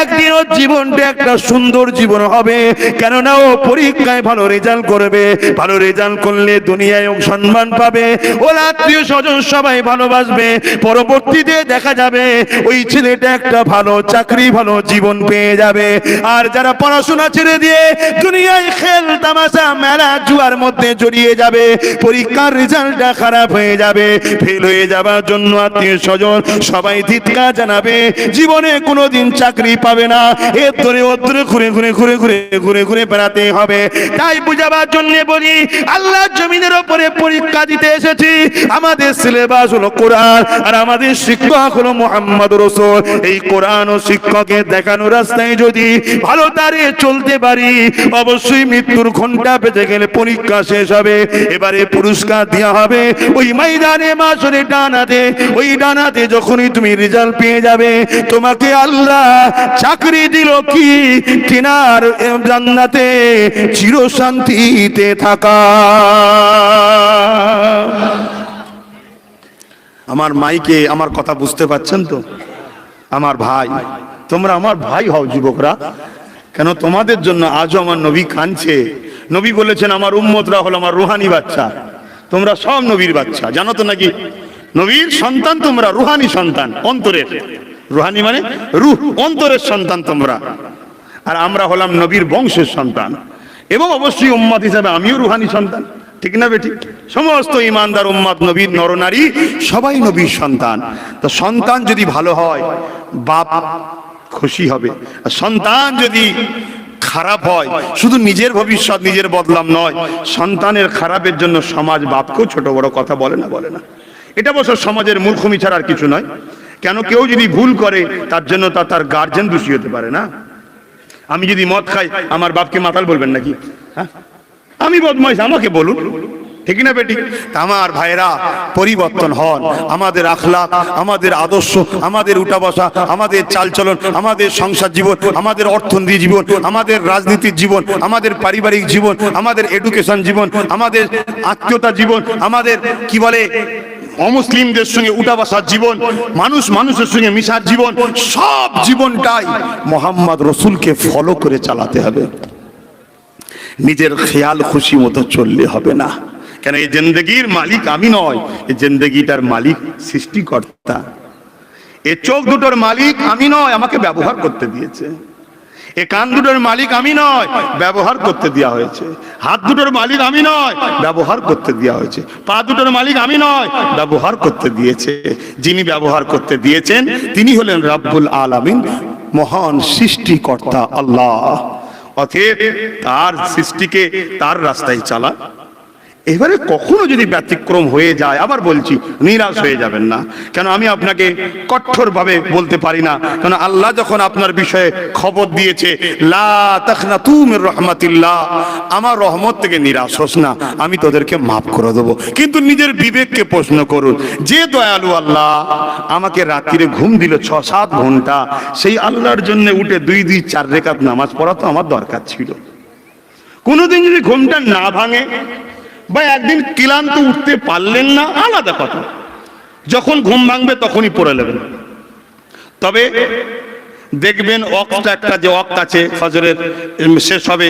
Speaker 1: একদিন ওর জীবনটা একটা সুন্দর জীবন হবে। কেননা ও পরীক্ষায় ভালো রেজাল্ট করবে, ভালো রেজাল্ট করলে দুনিয়ায় ও সম্মান পাবে, ওর আত্মীয় স্বজন সবাই ভালোবাসবে। পরবর্তীতে দেখা যাবে ওই ছেলেটা একটা ভালো চাকরি, ভালো জীবন পেয়ে যাবে। আর যারা পড়াশোনা ছেড়ে দিয়ে দুনিয়ায় খেল তামাশা মেলা জুয়ার মধ্যে জড়িয়ে যাবে, পরীক্ষার রেজাল্টটা খারাপ হয়ে যাবে, ফেল হয়ে যাবার জন্য আত্মীয় স্বজন সবাই ধিক্কার জানাবে, জীবনে কোনোদিন চাকরি পাবে না। এর ধরে ওর ধরে ঘুরে ঘুরে ঘুরে ঘুরে ঘুরে ঘুরে ঘুরে বেড়াতে হবে। তাই বুঝাবার জন্য বলি, আল্লাহ জমিনের উপরে পরীক্ষা দিতে এসেছি। আমাদের সিলেবাস হলো কোরআন, আর আমাদের শিক্ষক হলো মুহাম্মদ রাসূল। এই কোরআন ও শিক্ষকের দেখানো রাস্তায় যদি ভালো তারে চলতে পারি, অবশ্যই মৃত্যুর ঘন্টা বেজে গেলে পরীক্ষা শেষ হবে। এবারে পুরস্কার দেওয়া হবে ওই ময়দানে মাশরে ডানাতে। ওই ডানাতে যখনই তুমি রেজাল্ট পেয়ে যাবে, তোমাকে আল্লাহ চাকরি দিল কি তিনার জান্নাতে চির শান্তিতে থাকা। আমার মাইকে আমার কথা বুঝতে পারছেন তো? আমার ভাই, তোমরা আমার ভাই হও যুবকরা। কেন তোমাদের জন্য আজও আমার নবী কাঁদছে। নবী বলেছেন আমার উম্মতরা হলো আমার রুহানি বাচ্চা। তোমরা সব নবীর বাচ্চা, জানো তো নাকি? নবীর সন্তান তোমরা, রুহানি সন্তান, অন্তরের। রুহানি মানে রূহ, অন্তরের সন্তান তোমরা। আর আমরা হলাম নবীর বংশের সন্তান, এবং অবশ্যই উম্মত হিসাবে আমিও রুহানি সন্তান। ঠিক না বেঠিক? সমস্ত ইমানদার উম্মত নবীর নরনারী সবাই নবীর সন্তান। তো সন্তান যদি ভালো হয়, বাপ খুশি হবে। আর সন্তান যদি খারাপ হয়, শুধু নিজের ভবিষ্যৎ নিজের বদলাম নয়, সন্তানের খারাপের জন্য সমাজ বাপকেও ছোট বড় কথা বলে না, বলে না। এটা অবশ্য সমাজের মূর্খমি ছাড়া আর কিছু নয়। কেন, কেউ যদি ভুল করে তার জন্য তার গার্জেন দোষী হতে পারে না। আমি যদি মদ খাই, আমার বাপকে মাতাল বলবেন নাকি? হ্যাঁ, আমি বদমাইশ, আমাকে বলুন। ঠিক না বেটি? আমার ভাইরা, পরিবর্তন হন। আমাদের আখলাক, আমাদের আদর্শ, আমাদের উঠা বসা, আমাদের চালচলন, আমাদের সংসার জীবন, আমাদের অর্থনীতি জীবন, আমাদের রাজনীতির জীবন, আমাদের পারিবারিক জীবন, আমাদের এডুকেশন জীবন, আমাদের আত্মীয়তা জীবন, আমাদের কি বলে অমুসলিমদের সঙ্গে উঠা বসার জীবন, মানুষের সঙ্গে মিশার জীবন, সব জীবনটাই মোহাম্মদ রসুলকে ফলো করে চালাতে হবে। নিজের খেয়াল খুশি মতো চললে হবে না। কেন, এই জিন্দেগির মালিক আমি নয়, এই জিন্দেগিটার মালিক সৃষ্টিকর্তা। এই চোখ দুটোর মালিক আমি নয়, আমাকে ব্যবহার করতে দিয়েছে। এই কান দুটোর মালিক আমি নয়, ব্যবহার করতে দেওয়া হয়েছে। হাত দুটোর মালিক আমি নয়, ব্যবহার করতে দেওয়া হয়েছে। পা দুটোর মালিক আমি নয়, ব্যবহার করতে দিয়েছে। যিনি ব্যবহার করতে দিয়েছেন তিনি হলেন রব্বুল আলামিন, মহান সৃষ্টিকর্তা আল্লাহ। অতএব তার সৃষ্টিকে তার রাস্তায় চালা। এবারে কখনো যদি ব্যতিক্রম হয়ে যায়, আবার বলছি, নিরাশ হয়ে যাবেন না। কেন, আমি আপনাকে কঠোরভাবে বলতে পারি না। কেন, আল্লাহ যখন আপনার বিষয়ে খবর দিয়েছে, লা তাখনাতু মির রাহমাতিল্লাহ, আমার রহমত থেকে নিরাশ হোস না, আমি তোদেরকে মাফ করে দেবো। কিন্তু নিজের বিবেককে প্রশ্ন করুন, যে দয়ালু আল্লাহ আমাকে রাত্রিরে ঘুম দিল 6-7 ঘন্টা, সেই আল্লাহর জন্য উঠে 2-4 রাকাত নামাজ পড়া তো আমার দরকার ছিল। কোনোদিন যদি ঘুমটা না ভাঙে বা একদিন ক্লান্ত উঠতে পারলেন না, আলাদা কথা। যখন ঘুম ভাঙবে তখনই পড়ে নেবেন। তবে দেখবেন ওয়াক্তটা একটা যে ওয়াক্ত আছে, ফজরের শেষ হবে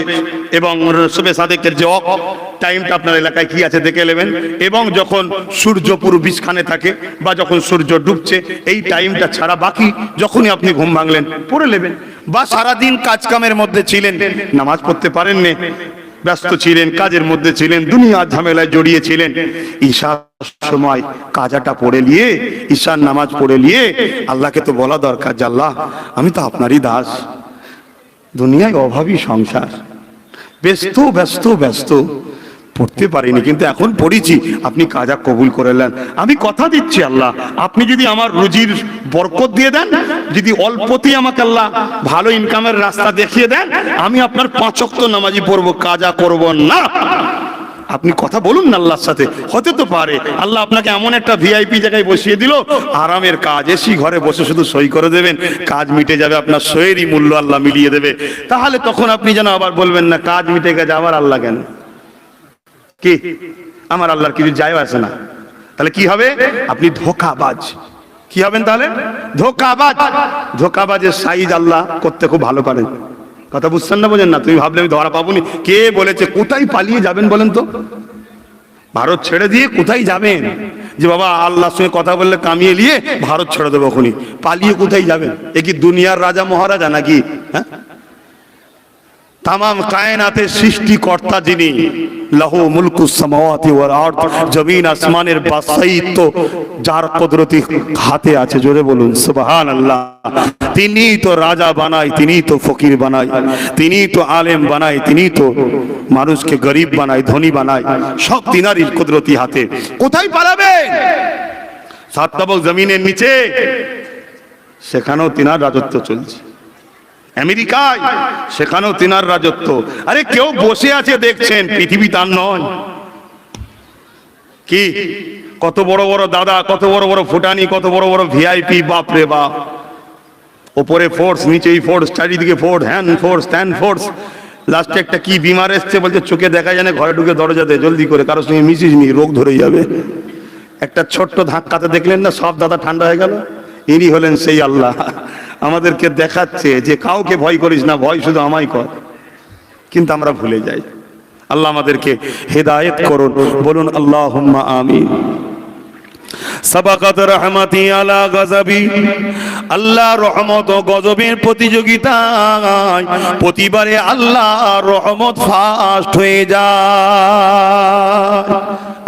Speaker 1: এবং শুবে সাদেকের যে ওয়াক্ত, টাইমটা আপনার এলাকায় কি আছে দেখে নেবেন। এবং যখন সূর্য পুরো বিছখানে থাকে বা যখন সূর্য ডুবছে, এই টাইমটা ছাড়া বাকি যখনই আপনি ঘুম ভাঙলেন পড়ে নেবেন। বা সারাদিন কাজ কামের মধ্যে ছিলেন, নামাজ পড়তে পারেননি, ব্যস্ত ছিলেন, কাজের মধ্যে ছিলেন, দুনিয়ার ঝামেলায় জড়িয়েছিলেন, ঈশার সময় কাজাটা পড়ে নিয়ে, ঈশার নামাজ পড়ে নিয়ে আল্লাহকে তো বলা দরকার যে আল্লাহ আমি তো আপনারই দাস, দুনিয়ায় অভাবী সংসার, ব্যস্ত ব্যস্ত ব্যস্ত, পড়তে পারিনি, কিন্তু এখন পড়েছি, আপনি কাজা কবুল করে নেন। আমি কথা দিচ্ছি আল্লাহ, আপনি যদি আমার রুজির বরকত দিয়ে দেন, যদি অল্পতেই আমাকে আল্লাহ ভালো ইনকামের রাস্তা দেখিয়ে দেন, আমি আপনার 5 ওয়াক্ত নামাজি পড়বো, কাজা করব না। আপনি কথা বলুন না আল্লাহর সাথে, হতে তো পারে আল্লাহ আপনাকে এমন একটা ভিআইপি জায়গায় বসিয়ে দিল, আরামের কাজ, এসি ঘরে বসে শুধু সই করে দেবেন, কাজ মিটে যাবে, আপনার সইয়েরই মূল্য আল্লাহ মিলিয়ে দেবে। তাহলে তখন আপনি যেন আবার বলবেন না কাজ মিটে গেছে, আবার আল্লাহ কেন, কি আমার আল্লাহর কিছু যায় আসে না। তাহলে কি হবে? আপনি ধোঁকাবাজ। কি হবেন তাহলে? ধোঁকাবাজ। ধোঁকাবাজের সাইজ আল্লাহ করতে খুব ভালো পারেন। কথা বুঝছেন না, বোঝেন না? তুমি ভাবলে আমি ধরা পাবনি। কে বলেছে? কোথায় পালিয়ে যাবেন বলেন তো? ভারত ছেড়ে দিয়ে কোথায় যাবেন? যে বাবা আল্লাহর সঙ্গে কথা বললে কামিয়ে নিয়ে ভারত ছেড়ে দেবো, এখনই পালিয়ে কোথায় যাবেন? এ কি দুনিয়ার রাজা মহারাজা নাকি? হ্যাঁ, তামাম কায়নাতের সৃষ্টিকর্তা যিনি, লাহু মুলকুস সামাওয়াতি ওয়াল আরদ, জমিন আসমানের বাদশাহিত্ব যার কুদরতি হাতে আছে, জোরে বলুন সুবহানাল্লাহ। তিনিই তো রাজা বানায়, তিনিই তো ফকির বানায়, তিনিই তো আলেম বানায়, তিনিই তো মানুষকে গরিব বানায়, ধনী বানায়, সব তিনারই কুদরতি হাতে। কোথায় পালাবে? সাতটাবল জমিনের নিচে, সেখানেও তিনার রাজত্ব চলছে। আমেরিকায়, সেখানেও তিনার রাজত্ব। আরে কেউ বসে আছে দেখছেন, পৃথিবী তার নয় কি? কত বড় বড় দাদা, কত বড় বড় ফুটানি, কত বড় বড় ভিআইপি, বাপ রে বাপ। ওপরে ফোর্স, নিচেই ফোর্স, চারিদিকে ফোর্স, হ্যান্ড ফোর্স, ত্যান ফোর্স। লাস্টে একটা কি বিমার এসছে, বলছে চোখে দেখা যায় না, ঘরে ঢুকে দরজা দে জলদি করে, কারোর সঙ্গে মিশিস নি, রোগ ধরে যাবে। একটা ছোট্ট ধাক্কাতে দেখলেন না, সব দাদা ঠান্ডা হয়ে গেল। ইনি হলেন সেই আল্লাহ, আমাদেরকে দেখাচ্ছে যে কাউকে ভয় করিস না, ভয় শুধু আমায় কর। কিন্তু আমরা ভুলে যাই। আল্লাহ আমাদেরকে হেদায়েত করুন, বলুন আল্লাহুম্মা আমিন। সাবাকাত রহমাতি আলা গজবি, আল্লাহ রহমত ও গজবের প্রতিযোগিতায় প্রতিবারে আল্লাহ রহমত ফাস্ট হয়ে যায়।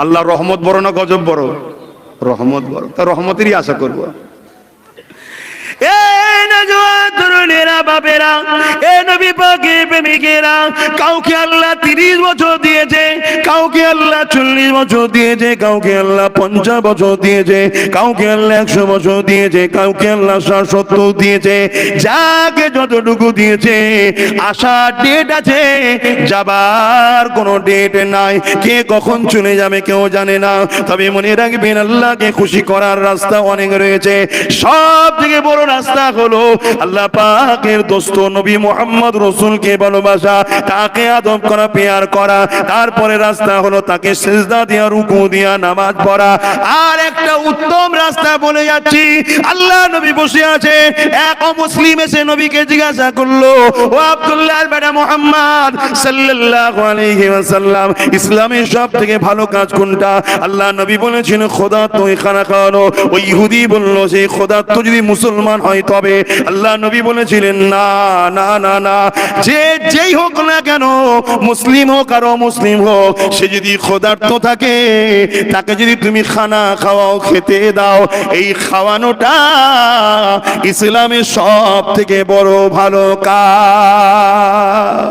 Speaker 1: আল্লাহ রহমত বড় না গজব বড়? রহমত বড়। তা রহমতেরই আশা করব। কাউকে আল্লাহ 30 বছর দিয়েছে, কাউকে আল্লাহ 40 বছর দিয়েছে, কাউকে আল্লাহ 50 বছর দিয়েছে, কাউকে আল্লাহ 100 বছর দিয়েছে, কাউকে আল্লাহ 70 দিয়েছে। যাকে যতটুকু দিয়েছে, আসার ডেট আছে, যাবার কোনো ডেট নাই। কে কখন চলে যাবে কেউ জানে না। তবে মনে রাখবেন, আল্লাহকে খুশি করার রাস্তা অনেক রয়েছে। সব থেকে বড় রাস্তা হলো আল্লাহ পাকের দোস্ত নবী মুহাম্মদ রাসূলকে ভালোবাসা, তাকে আদব করা, পেয়ার করা। তারপরে রাস্তা হলো তাকে সিজদা দিয়া, রুকু দিয়া নামাজ পড়া। আর একটা উত্তম রাস্তা বলে যাচ্ছি। আল্লাহ নবী বসে আছে, এক অমুসলিম এসে নবীকে জিজ্ঞাসা করলো, ও আব্দুল্লাহর বেটা মুহাম্মদ সাল্লাল্লাহু আলাইহি ওয়াসাল্লাম, ইসলামের সব থেকে ভালো কাজ কোনটা? আল্লাহ নবী বলেছেন, খোদা তো খানা খাওয়ানো। ওই ইহুদি বলল, সেই খোদা তো যদি মুসলমান হয় তবে। আল্লাহ নবী বলেছিলেন, না না না না, যে যেই হোক না কেন, মুসলিম হোক আর অমুসলিম হোক, সে যদি খোদার্থ থাকে, তাকে যদি তুমি খানা খাওয়াও, খেতে দাও, এই খাওয়ানোটা ইসলামের সব থেকে বড় ভালো কাজ।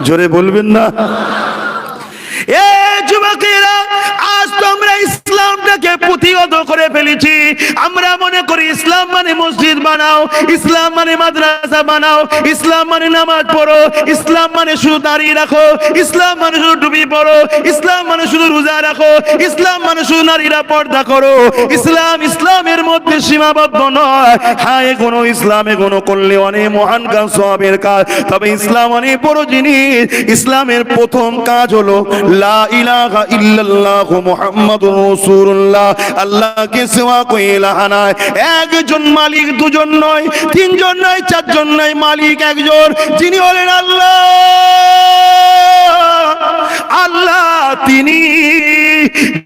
Speaker 1: জোরে বলবেন না? এ যুবকেরা, আজ তোমরা ইসলামটাকে প্রতিহত করে ফেলেছি। আমরা মনে করি ইসলাম মানে মসজিদ বানাও, ইসলাম মানে মাদ্রাসা বানাও, ইসলাম মানে নামাজ পড়ো, ইসলাম মানে শুধু দাঁড়িয়ে রাখো, ইসলাম মানে শুধু টুপি পড়ো, ইসলাম মানে শুধু রোজা রাখো, ইসলাম মানে শুধু নারীরা পর্দা করো। ইসলাম ইসলামের মধ্যে সীমাবদ্ধ নয়। হ্যাঁ, এগুলো ইসলাম, এগুলো করলে অনেক মহান কাজ, সওয়াবের কাজ। তবে ইসলাম অনেক বড় জিনিস। ইসলামের প্রথম কাজ হলো লা ইলাহা ইল্লাল্লাহু মুহাম্মাদুর রাসূলুল্লাহ। আল্লাহকে সিওয়া কোই ইলাহ নাই। একজন মালিক, দুজন নয়, তিনজন নয়, চারজন নয়, মালিক একজন, যিনি হলেন আল্লাহ। আল্লাহ তিনি,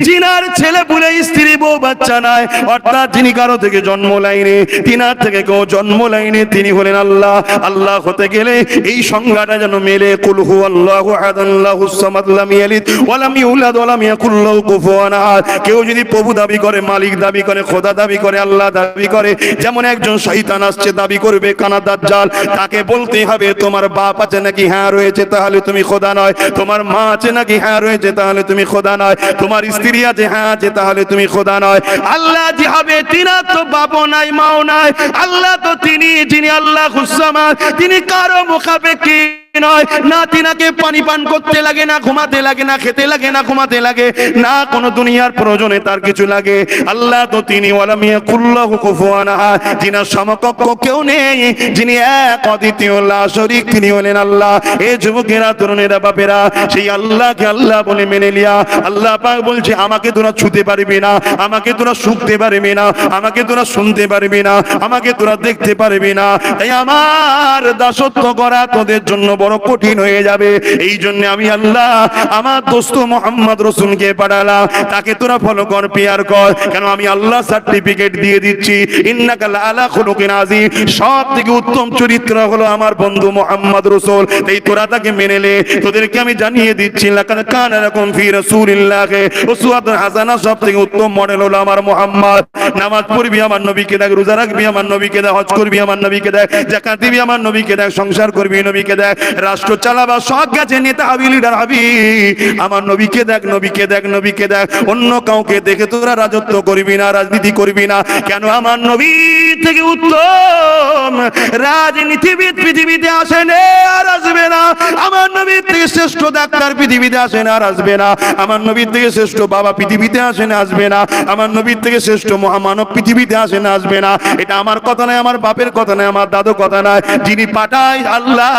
Speaker 1: যিনার ছেলে পুলে, স্ত্রী, বউ, বাচ্চা নাই, অর্থাৎ যিনি কারো থেকে জন্ম লাইনে, তিনার থেকে কেউ জন্ম লাইনে, তিনি হলেন আল্লাহ। আল্লাহ হতে গেলে এই সংজ্ঞাটা যেন মেলে। কুল হুয়াল্লাহু আহাদ আল্লাহুস সামাদ লাম ইয়ালিদ ওয়া লাম ইউলাদ ওয়া লাম ইয়াকুল লাহু কুফুয়ান আহাদ। কেউ যদি প্রভু দাবি করে, মালিক দাবি করে, খোদা দাবি করে, আল্লাহ দাবি করে, যেমন একজন শয়তান আসছে দাবি করবে, কানা দাজ্জাল, তাকে বলতে হবে, তোমার বাপ আছে নাকি? হ্যাঁ রয়েছে, তাহলে তুমি খোদা নয়। তোমার মা আছে নাকি? হ্যাঁ রয়েছে, তাহলে তুমি খোদা নয়। তোমার স্ত্রী আছে? হ্যাঁ আছে, তাহলে তুমি খোদা নয়। আল্লাহ যে হবে, তিনার তো বাপও নাই, মাও নাই। আল্লাহ তো তিনি, যিনি আল্লাহ হুসামান, তিনি কারো মুখাপেক্ষী নয়। না তিনাকে পানি পান করতে লাগে, না ঘুমাতে লাগে, না খেতে লাগে, না ঘুমাতে লাগে, না কোনো দুনিয়ার প্রয়োজনে তার কিছু লাগে। আল্লাহ তো তিনি ওয়ালাম ইয়াকুল লাহু কুফুয়ান আহাদ, যিনার সমকক্ষ কেউ নেই, যিনি এক অদ্বিতীয় লা শরীক, তিনি হলেন আল্লাহ। এ যুবকেরা, তরুণেরা, বাপেরা, সেই আল্লাহকে আল্লাহ বলে মেনে লিয়া। আল্লাহ পাক বলছে, আমাকে তোরা ছুতে পারবি না, আমাকে তোরা শুনতে পারবি না, আমাকে তোরা শুনতে পারবি না, আমাকে তোরা দেখতে পারবি না। তাই আমার দাসত্ব করা তোদের জন্য বড় কঠিন হয়ে যাবে। এই জন্য আমি আল্লাহ আমার দোস্ত মোহাম্মদ রসুলকে পাঠালাম, তাকে তোরা ফলো কর, পেয়ার কর। কেন আমি আল্লাহ সার্টিফিকেট দিয়ে দিচ্ছি, ইন্নাকা লাআলা খুলুকিন আযীম, সব থেকে উত্তম চরিত্র হলো আমার বন্ধু মোহাম্মদ রসুল। এই তোরা তাকে মেনে নে। তোদেরকে আমি জানিয়ে দিচ্ছি, লাকাদ কানা লাকুম ফি রাসূলিল্লাহি উসওয়াতুন হাসানা, সব থেকে উত্তম মডেল হলো আমার মোহাম্মদ। নামাজ পড়বি আমার নবীকে দেখ, রোজা রাখবি আমার নবীকে দেখ, হজ করবি আমার নবীকে দেখ, যাকাত দিবি আমার নবীকে দেখ, সংসার করবি নবীকে দেখ, রাষ্ট্র চালাবা সব গেছে, নেতা হবি, লিডার হবি, আমার নবীকে দেখ, নবীকে দেখ, নবীকে দেখ। অন্য কাউকে দেখে তোরা রাজত্ব করবি না, রাজনীতি করবি না। কেন আমার নবী থেকে উত্তম রাজনীতিবিদ পৃথিবীতে আসে না আর আসবে না। আমার নবীর থেকে শ্রেষ্ঠ ডাক্তার পৃথিবীতে আসে না আর আসবে না। আমার নবীর থেকে শ্রেষ্ঠ বাবা পৃথিবীতে আসে না, আসবে না। আমার নবীর থেকে শ্রেষ্ঠ মহামানব পৃথিবীতে আসে না, আসবে না। এটা আমার কথা নয়, আমার বাপের কথা নয়, আমার দাদু কথা নয়। যিনি পাঠায় আল্লাহ,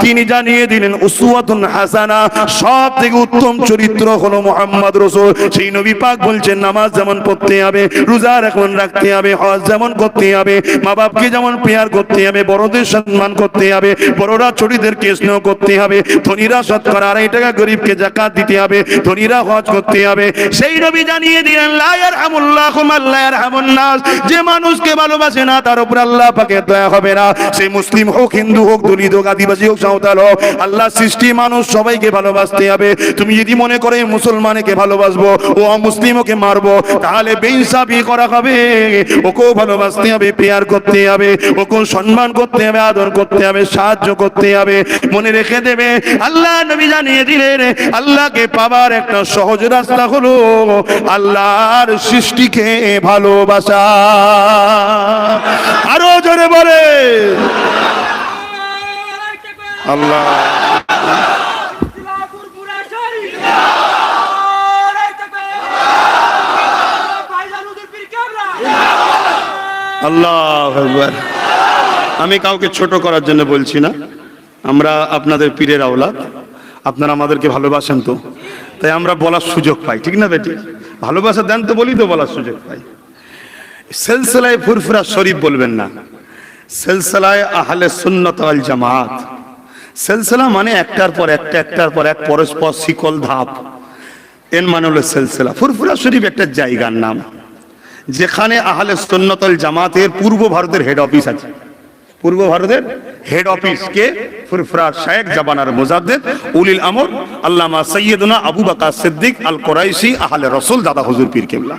Speaker 1: তিনি জানিয়ে দিলেন উসওয়াতুন হাসানা, সব থেকে উত্তম চরিত্র হলো মুহাম্মদ রাসূল। সেই নবী পাক বলছেন, নামাজ যেমন পড়তে হবে, রোজা যেমন রাখতে হবে, হজ যেমন করতে হবে, মা বাপকে যেমন প্রেয়ার করতে হবে, বড়দের সম্মান করতে হবে, বড়রা ছোটদেরকে স্নেহ করতে হবে, ধনীরা শতকরা 2.5 টাকা গরিবকে যাকাত দিতে হবে, ধনীরা হজ করতে হবে। সেই নবী জানিয়ে দিলেন, লা ইয়ারহামুল্লাহু মান লা ইয়ারহামুন নাস, যে মানুষকে ভালোবাসে না তার উপর আল্লাহ পাকের দয়া হবে না। সেই মুসলিম হোক, হিন্দু হোক, দলিত হোক, আদিবাসী হোক, সাঁওতাল হোক, আল্লাহ সৃষ্টি মানুষ সবাইকে ভালোবাসতে হবে। তুমি যদি মনে করে মুসলমানকে ভালোবাসবো, ও অমুসলিমকে মারবো, তাহলে বেইনসাফি করা হবে। ওকেও ভালোবাসতে হবে, প্রেয়ার করতে হবে, ওকেও সম্মান করতে হবে, আদর করতে হবে, সাহায্য করতে হবে। মনে রেখে দেবে, আল্লাহ নবী জানিয়ে দিলেন, আল্লাহকে পাবার একটা সহজ রাস্তা হলো আল্লাহর সৃষ্টিকে ভালোবাসা। আরো জোরে বলে আল্লাহ। আল্লাহু আকবার। আমি কাউকে ছোট করার জন্য বলছি না, আমরা আপনাদের পীরের আওলাদ, আপনারা আমাদেরকে ভালোবাসেন তো, তাই আমরা বলার সুযোগ পাই, ঠিক না বেটি? ভালোবাসা দেন তো বলি তো বলার সুযোগ পাই। সিলসিলায়ে ফুরফুরা শরীফ বলবেন না, সিলসিলায়ে আহলে সুন্নাত ওয়াল জামাত। সিলসিলা মানে একটার পর একটা, একটার পর এক, পরস্পর শিকল ধাপ, এর মানে হলো সিলসিলা। ফুরফুরা শরীফ একটা জায়গার নাম, যেখানে আহলে সুন্নাত ওয়াল জামাতের পূর্ব ভারতের হেড অফিস আছে। পূর্ব ভারতের হেড অফিস কে? ফুরফুরা শেখ জাবানার মুজাদ্দিদ উলিল আমর আল্লামা সৈয়দনা আবু বকর সিদ্দিক আল কুরাইশি আহলে রাসূল দাদা হুজুর পীর কেবলা।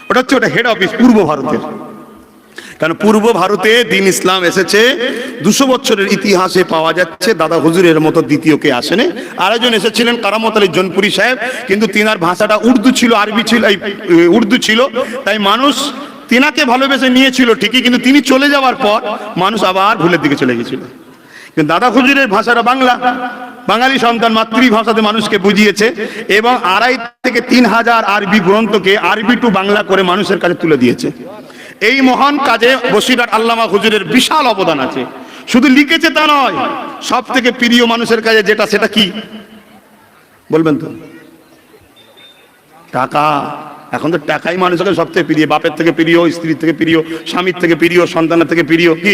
Speaker 1: ওটা হচ্ছে ওটা হেড অফিস পূর্ব ভারতের। কারণ পূর্ব ভারতে দ্বীন ইসলাম এসেছে 200 বছরের ইতিহাসে পাওয়া যাচ্ছে, দাদা হুজুরের মতো দ্বিতীয় কে আসেনি। আরেকজন এসেছিলেন কারামত আলী জনপুরি সাহেব, কিন্তু তিনার ভাষাটা উর্দু ছিল, আরবি ছিল, উর্দু ছিল, তাই মানুষ তিনাকে ভালোবেসে নিয়েছিল ঠিকই, কিন্তু তিনি চলে যাওয়ার পর মানুষ আবার ভুলের দিকে চলে গেছিল। কিন্তু দাদা হুজুরের ভাষাটা বাংলা, বাঙালি সন্তান মাতৃভাষাতে মানুষকে বুঝিয়েছে, এবং 2,500 থেকে 3,000 আরবি গ্রন্থকে আরবি টু বাংলা করে মানুষের কাছে তুলে দিয়েছে। এই মহান কাজে বসিরহাট আল্লামা হুজুরের বিশাল অবদান আছে। শুধু লিখেছে তা নয়, সব থেকে প্রিয় মানুষের কাছে যেটা, সেটা কি বলবেন তো? টাকা। এখন তো টাকাই মানুষের সব থেকে প্রিয়, বাপের থেকে প্রিয়, স্ত্রীর থেকে প্রিয়, স্বামীর থেকে প্রিয়, সন্তানের থেকে প্রিয়। কি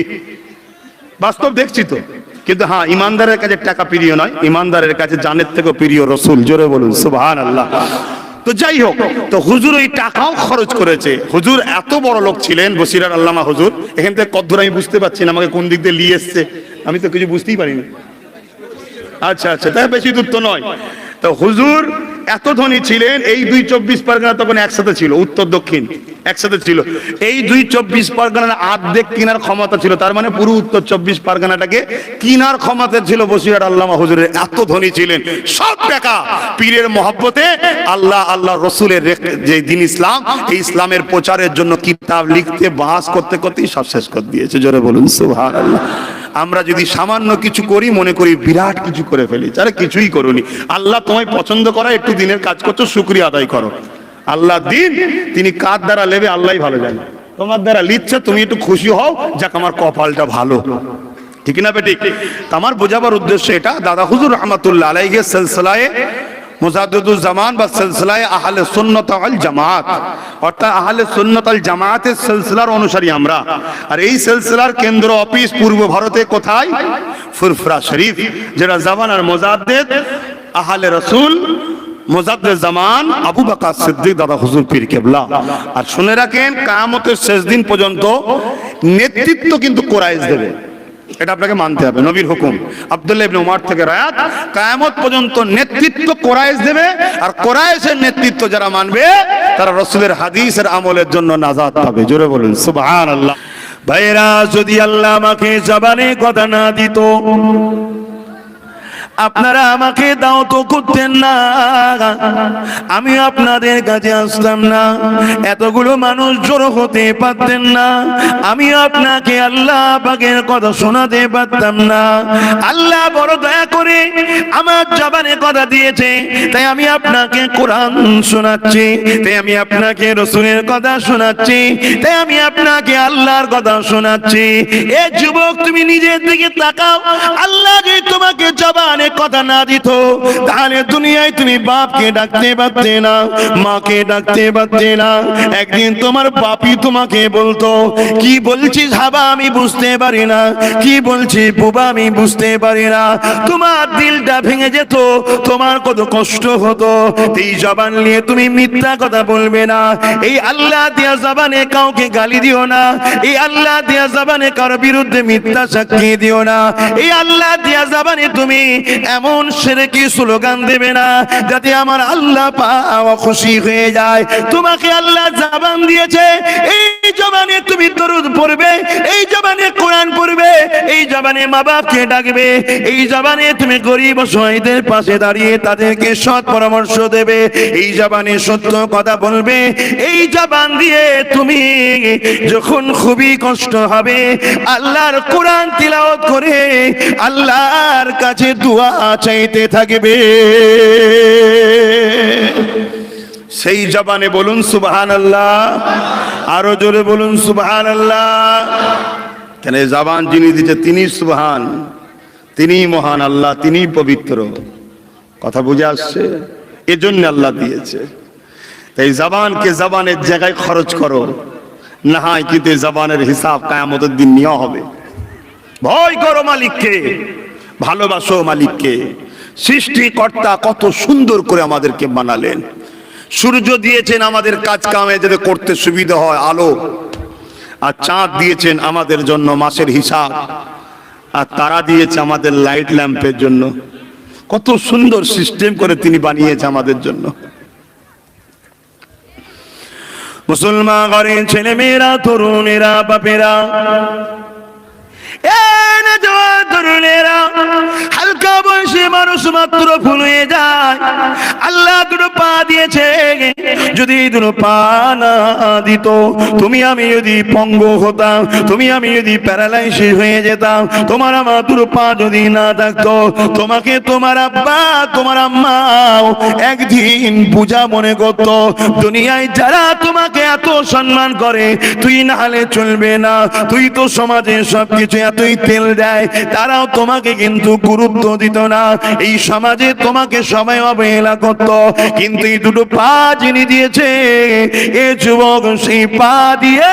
Speaker 1: বাস্তব দেখছি তো। কিন্তু হ্যাঁ, ইমানদারের কাছে টাকা প্রিয় নয়, ইমানদারের কাছে জানের থেকে প্রিয় রসুল। জোরে বলুন সুবহানাল্লাহ। তো যাই হোক, তো হুজুর ওই টাকাও খরচ করেছে। হুজুর এত বড় লোক ছিলেন বসিরহাট আল্লামা হুজুর। এখান থেকে কদ্দূর আমি বুঝতে পারছি না, আমাকে কোন দিক দিয়ে নিয়ে এসছে আমি তো কিছু বুঝতেই পারিনি। আচ্ছা আচ্ছা, তাই বেশি দূর তো নয়। তো হুজুর এত ধনী ছিলেন, এই 2 24 পরগনা তখন একসাথে ছিল, উত্তর দক্ষিণ একসাথে ছিল। এই 2 24 পরগনার অর্ধেক কেনার ক্ষমতা ছিল, তার মানে পুরো উত্তর 24 পরগনাটাকে কেনার ক্ষমতা ছিল বসিরহাট আল্লামা হুজুরের। এত ধনী ছিলেন, সব টাকা পীরের মহব্বতে আল্লাহ আল্লাহ রসুলের যে দিন ইসলাম, এই ইসলামের প্রচারের জন্য কিতাব লিখতে বাস করতে করতেই সব শেষ করে দিয়েছে। জোরে বলুন সুবহানাল্লাহ। আমরা যদি সামান্য কিছু করি মনে করি বিরাট কিছু করে ফেলি, আরে কিছুই করুনি। আল্লাহ তোমায় পছন্দ করা, একটু দিনের কাজ করছো, শুকরিয়া আদায় করো। আল্লাহ দিন তিনি কার দ্বারা নেবে আল্লাহই ভালো জানে। তোমার দ্বারা লিখছে, তুমি একটু খুশি হও, যাক আমার কপালটা ভালো, ঠিক না বেটি? আমার বোঝাবার উদ্দেশ্য এটা, দাদা হুজুর রহমাতুল্লাহ আলাইহি সিলসিলায়ে মুজাদ্দিদুজ জামান বা সিলসিলায়ে আহলে সুন্নাত ওয়াল জামাত, অর্থাৎ আহলে সুন্নাত ওয়াল জামাতের সিলসিলার অনুসারী আমরা। আর এই সিলসিলার কেন্দ্র অফিস পূর্ব ভারতে কোথায়? ফুরফুরা শরীফ, যেটা জামানার মুজাদ্দিদ আহলে রাসূল মুজাদ্দিদ জামান আবু বকর সিদ্দিক দাদা হুজুর পীর কেবলা। আর শুনে রাখেন, কিয়ামতের শেষ দিন পর্যন্ত নেতৃত্ব কিন্তু কুরাইশ দেবে, এটা আপনাকে মানতে হবে, নবীর হুকুম। আব্দুল্লাহ ইবনে উমর থেকে রায়াত, কিয়ামত পর্যন্ত নেতৃত্ব কুরাইশ দেবে। আর কুরাইশের নেতৃত্ব যারা মানবে তারা রাসূলের হাদিসের আমলের জন্য নাজাত পাবে। জোরে বলুন সুবহানাল্লাহ।
Speaker 2: ভাইরা, যদি আল্লাহ আমাকে জবানে কথা না দিত, আপনারা আমাকে দাও তো করতেন না, আমি আপনাদের কাছে আসতাম না, এতগুলো মানুষ জড়ো হতে পারতেন না, আমি আপনাকে আল্লাহ পাকের কথা শোনাতে পারতাম না। আল্লাহ বড় দয়া করে আমার জবানে কথা দিয়েছে, তাই আমি আপনাকে কোরআন শোনাচ্ছি, তাই আমি আপনাকে রাসূলের কথা শোনাচ্ছি, তাই আমি আপনাকে আল্লাহর কথা শোনাচ্ছি। এ যুবক, তুমি নিজের দিকে তাকাও। আল্লাহ যদি তোমাকে জবানে কথা না দিত, তাহলে দুনিয়ায় তুমি বাপকে ডাকতে পারতে না, মাকে ডাকতে পারতে না। একদিন তোমার বাপই তোমাকে বলতো, কি বলছিস হাবা আমি বুঝতে পারি না, কি বলছিস বুবা আমি বুঝতে পারি না। তোমার দিলটা ভেঙে যেত, তোমার কত কষ্ট হতো। এই জবান নিয়ে তুমি মিথ্যা কথা বলবে না। এই আল্লাহ দিয়া জবানে কাউকে গালি দিও না, এই আল্লাহ দিয়া জবানে কারো বিরুদ্ধে মিথ্যা সাক্ষী দিও না। এই আল্লাহ দিয়া জবানে তুমি এমন শিরকি স্লোগান দেবে না যাতে আমার আল্লাহ পাক খুশি হয়ে যায়। তোমাকে আল্লাহ জবান দিয়েছে, এই জবানে তুমি দরুদ পড়বে, এই জবানে কোরআন পড়বে, এই জবানে মা বাপকে ডাকবে, এই জবানে তুমি গরিব অসহায়দের পাশে দাঁড়িয়ে তাদেরকে সৎ পরামর্শ দেবে, এই জবানে সত্য কথা বলবে। এই জবান দিয়ে তুমি যখন খুবই কষ্ট হবে আল্লাহর কোরআন তিলাওয়াত করে আল্লাহর কাছে দোয়া চাইতে থাকবে।
Speaker 1: সেই জবানে বলুন সুবহানাল্লাহ, আরো জোরে বলুন সুবহানাল্লাহ। কেন জবান যিনি দিয়েছে তিনি সুবহান, তিনি মহান আল্লাহ, তিনি পবিত্র। কথা বুঝে আসছে? এজন্য আল্লাহ দিয়েছে। এই জবানকে জবানের জায়গায় খরচ করো, না হয় কিন্তু জবানের হিসাব কিয়ামতের দিন নেওয়া হবে। ভয় করো মালিককে, ভালোবাসো মালিককে। সৃষ্টিকর্তা কত সুন্দর করে আমাদেরকে বানালেন। সূর্য দিয়েছেন আমাদের কাজ কামে যাতে করতে সুবিধা হয়, আলো। আর চাঁদ দিয়েছেন আমাদের জন্য মাসের হিসাব, আর তারা দিয়েছে আমাদের লাইট ল্যাম্পের জন্য। কত সুন্দর সিস্টেম করে তিনি বানিয়েছে আমাদের জন্য।
Speaker 2: মুসলমান ঘরের ছেলে মেয়েরা, তরুণেরা, বাপেরা, তরুণেরা, হালকা বয়সে মানুষ মাত্র ভুল হয়ে যায়। আল্লাহ দুটো পা দিয়েছে, যদি দুটো পা না দিত, তুমি আমি যদি পঙ্গ হতাম, তুমি আমি যদি প্যারালাইসিস হয়ে যেতাম, তোমার আমার দুটো পা যদি না থাকতো, তোমাকে তোমার আব্বা তোমার আম্মাও একদিন পূজা মনে করত। দুনিয়ায় যারা তোমাকে এত সম্মান করে, তুই না হলে চলবে না, তুই তো সমাজে সবকিছু এতই তেল দেয়, তারাও তোমাকে কিন্তু গুরুত্ব দিত না। এই সমাজে তোমাকে সবাই অবহেলা করত। কিন্তু এই দুটো পা যিনি দিয়েছে, এ যুবক, সেই পা দিয়ে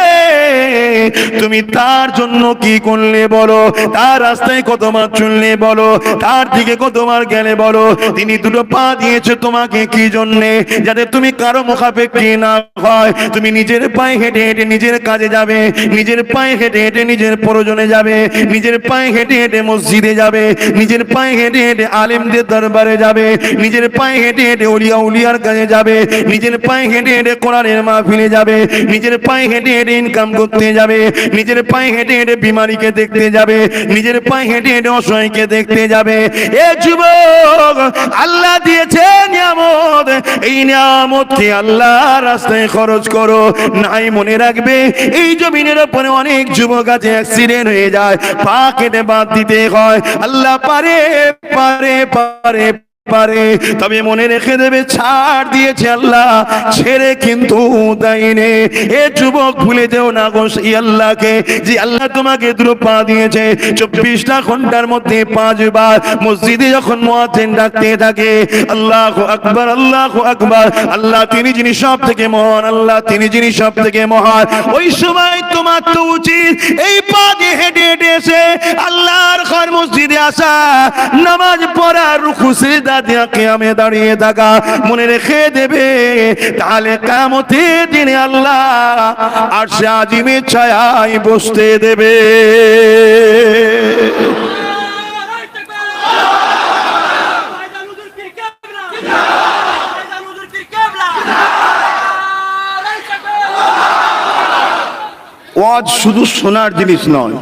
Speaker 2: তুমি তার জন্য কি করলে বলো, তার রাস্তায় কতবার চললে বলো, তার দিকে কতবার গেলে বলো। তিনি দুটো পা দিয়েছে তোমাকে কি জন্যে? যাতে তুমি কারো মুখাপেক্ষী না হয়, তুমি নিজের পায়ে হেঁটে হেঁটে নিজের কাজে যাবে, নিজের পায়ে হেঁটে হেঁটে নিজের প্রয়োজনে যাবে, নিজের পায়ে হেঁটে হেঁটে মসজিদে যাবে, নিজের পায়ে হেঁটে হেঁটে আলেমদের দরবারে যাবে, নিজের পায়ে হেঁটে হেঁটে ওলিয়া উলিয়ার কাছে যাবে, নিজের পায়ে হেঁটে হেঁটে কোরআনের মাহফিলে যাবে, নিজের পায়ে হেঁটে হেঁটে ইনকাম করতে যাবে, নিজের পায়ে হেঁটে হেঁটে বিমারিকে দেখতে যাবে, নিজের পায়ে হেঁটে হেঁটে অসহায়কে দেখতে যাবে। এ যুবক, আল্লাহ দিয়েছে নিয়ামত, এই নিয়ামতকে আল্লাহর রাস্তায় খরচ করো। নাই মনে রাখবে, এই জমিনের উপরে অনেক যুবক আছে অ্যাক্সিডেন্ট হয়ে যায়, পা কেটে বাদ দিতে হয়। আল্লাহ পারে পারে পারে পারে, তবে মনে রেখে দেবে ছাড় দিয়েছে আল্লাহ, ছেড়ে কিন্তু দেয়নি। এ যুবক ভুলে যেও না গো সেই আল্লাহকে, যে আল্লাহ তোমাকে দুটো পা দিয়েছে। 24টা ঘন্টার মধ্যে 5 বার মসজিদে যখন মুয়াজ্জিন ডাকতে থাকে আল্লাহু আকবার আল্লাহু আকবার, আল্লাহ তিনি যিনি সব থেকে মহান, আল্লাহ তিনি যিনি সব থেকে মহান, ওই সময় তোমার তো উচিত এই পা দিয়ে হেঁটে হেঁটে এসে আল্লাহর ঘর মসজিদে আসা, নামাজ পড়া, রুকু সিজদা দিয়ে কিয়ামে দাঁড়িয়ে থাকা। মনে রেখে দেবে তাহলে কিয়ামতের দিনে আল্লাহ আরশে আজিমের ছায়ায় বসতে দেবে।
Speaker 1: ওয়াজ শুধু শোনার জিনিস নয়,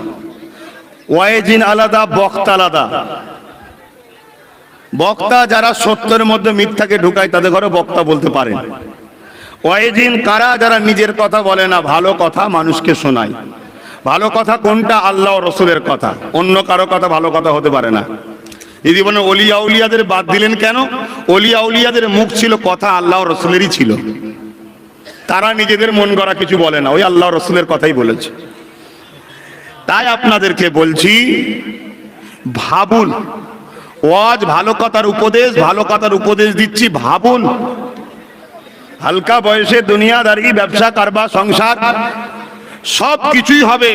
Speaker 1: ওয়াইজিন আলাদা, বক্তা আলাদা। বক্তা যারা সত্যের মধ্যে মিথ্যাকে ঢুকায় তাদের ঘরে বক্তা বলতে পারেন। ওয়াইজিন কারা? যারা নিজের কথা বলে না, ভালো কথা মানুষকে শোনায়। ভালো কথা কোনটা? আল্লাহ ও রসুলের কথা, অন্য কারো কথা ভালো কথা হতে পারে না। যদি বলেন ওলিয়া উলিয়াদের বাদ দিলেন কেন? ওলিয়া উলিয়াদের মুখ ছিল কথা আল্লাহ ও রসুলেরই ছিল, তারা নিজেদের মন গড়া কিছু বলে না, ওই আল্লাহ রসুলের কথাই বলেছে। তাই আপনাদেরকে বলছি ভাবুন, ওয়াজ ভালো কথার উপদেশ, ভালো কথার উপদেশ দিচ্ছি, ভাবুন। হালকা বয়সে দুনিয়াদারি, ব্যবসা কারবার, সংসার সব কিছুই হবে,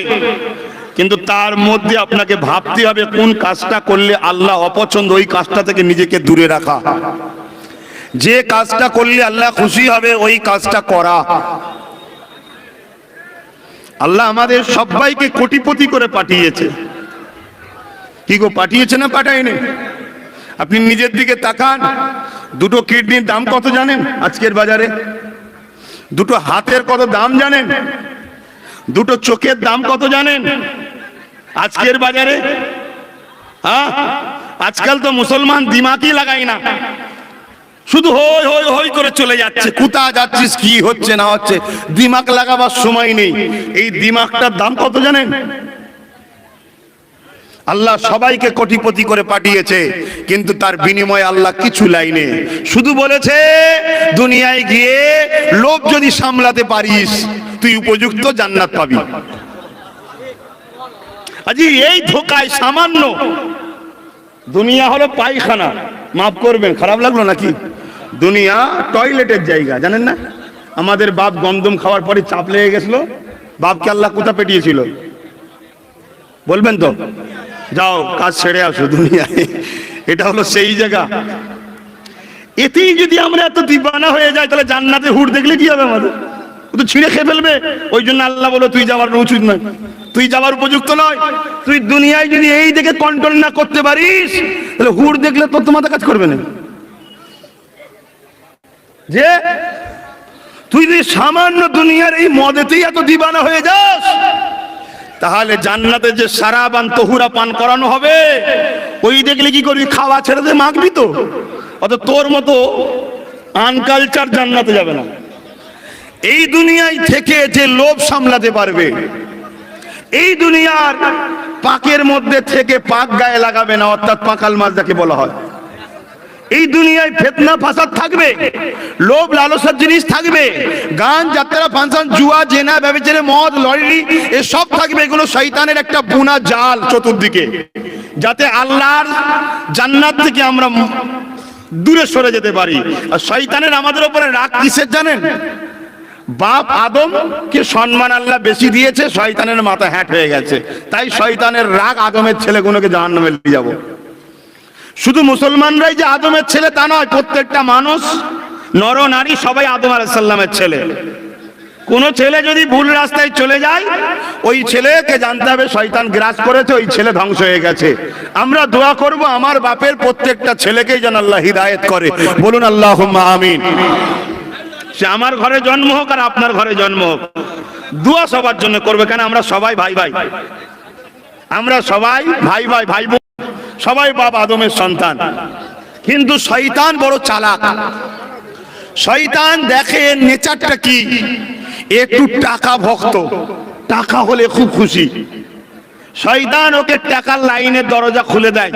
Speaker 1: কিন্তু তার মধ্যে আপনাকে ভাবতে হবে কোন কাজটা করলে আল্লাহ অপছন্দ, ওই কাজটা থেকে নিজেকে দূরে রাখা। যে কাজটা করলে আল্লাহ খুশি হবে ওই কাজটা করা। আল্লাহ আমাদের সবাইকে কোটিপতি করে পাঠিয়েছে। কি গো, পাঠিয়েছে না পাঠায়নি? আপনি নিজের দিকে তাকান, দুটো কিডনির দাম কত জানেন আজকের বাজারে? দুটো হাতের কত দাম জানেন? দুটো চোখের দাম কত জানেন আজকের বাজারে? হ্যাঁ, আজকাল তো মুসলমান দিমাগই লাগায় না, শুধু হই হই হই করে চলে যাচ্ছে। কোথা যাচ্ছিস, কি হচ্ছে না হচ্ছে, দিমাগ লাগাবার সময় নেই। এই দিমাগটার দাম কত জানেন? আল্লাহ সবাইকে কোটিপতি করে পাঠিয়েছে, কিন্তু তার বিনিময়ে আল্লাহ কিছু লাইনে শুধু বলেছে দুনিয়ায় গিয়ে লোভ যদি সামলাতে পারিস তুই উপযুক্ত জান্নাত পাবি। আজি এই ধোকায় সামান্য, দুনিয়া হলো পায়খানা, মাফ করবেন খারাপ লাগলো নাকি? দুনিয়া টয়লেটের জায়গা, জানেন না? আমাদের বাপ গন্ধম খাওয়ার পরে চাপ লেগে গেছিল, বাপকে আল্লাহ কোথা পেটিয়েছিল বলবেন তো? যাও কাজ ছেড়ে আসো দুনিয়ায়, এটা হলো সেই জায়গা। এতেই যদি আমরা এত দিবানা হয়ে যাই তাহলে জান্নাতে হুড় দেখলে কি হবে? আমাদের তো ছিঁড়ে খেয়ে ফেলবে। ওই জন্য আল্লাহ বলো তুই যাওয়ার উচিত নয়, তুই যাওয়ার উপযুক্ত নয়। তুই দুনিয়ায় যদি এই দেখে কন্ট্রোল না করতে পারিস তাহলে হুড় দেখলে তোর তোমাদের কাজ করবে না। যে তুই যদি সামান্য দুনিয়ার এই মদেতেই এত দিবানা হয়ে যাস তাহলে জান্নাতে যে সারাবান তহুরা পান করানো হবে ওই দেখলে কি করবি? খাওয়া ছেড়ে দিয়ে মাখবি তো। অত তোর মতো আনকালচার জান্নাতে যাবে না। এই দুনিয়ায় থেকে যে লোভ সামলাতে পারবে, এই দুনিয়ার পাকের মধ্যে থেকে পাক গায়ে লাগাবে না, অর্থাৎ পাকাল মাছ যাকে বলা হয়। এই দুনিয়ায় ফিতনা ফাসাদ থাকবে, লোভ লালসার জিনিস থাকবে, গান যাত্রা ফাংশন জুয়া জেনা ব্যভিচারে মদ লটারি এসব থাকবে। এগুলো শয়তানের একটা বুনা জাল চতুর্দিকে, যাতে আল্লাহর জান্নাত থেকে আমরা দূরে সরে যেতে পারি। আর শয়তানের আমাদের উপরে রাগ কিসের জানেন? বাপ আদম কে সম্মান আল্লাহ বেশি দিয়েছে, শয়তানের মাথা হ্যাট হয়ে গেছে, তাই শয়তানের রাগ আদমের ছেলেগুলোকে জাহান্নামে নিয়ে যাব। শুধু মুসলমানরাই যে আদমের ছেলে তা নয়, প্রত্যেকটা মানুষ নর নারী সবাই আদম আলাইহিস সালামের ছেলে। কোন ছেলে যদি ভুল রাস্তায় চলে যায় ওই ছেলেকে জানতে হবে শয়তান গ্রাস করেছে, ওই ছেলে ধ্বংস হয়ে গেছে। আমরা দোয়া করব আমার বাপের প্রত্যেকটা ছেলেকেই যেন আল্লাহ হিদায়াত করে, বলুন আল্লাহুম্মা আমিন। সে আমার ঘরে জন্ম হোক আর আপনার ঘরে জন্ম হোক, দোয়া সবার জন্য করবে। কেন? আমরা সবাই ভাই ভাই, আমরা সবাই ভাই ভাই, ভাই বোন সবাই বাপ আদমের সন্তান। কিন্তু শয়তান বড় চালাক। শয়তান দেখে নেচারটা কি, একটু টাকা ভক্ত, টাকা হলে খুব খুশি। শয়তান ওকে টাকার লাইনের দরজা খুলে দেয়,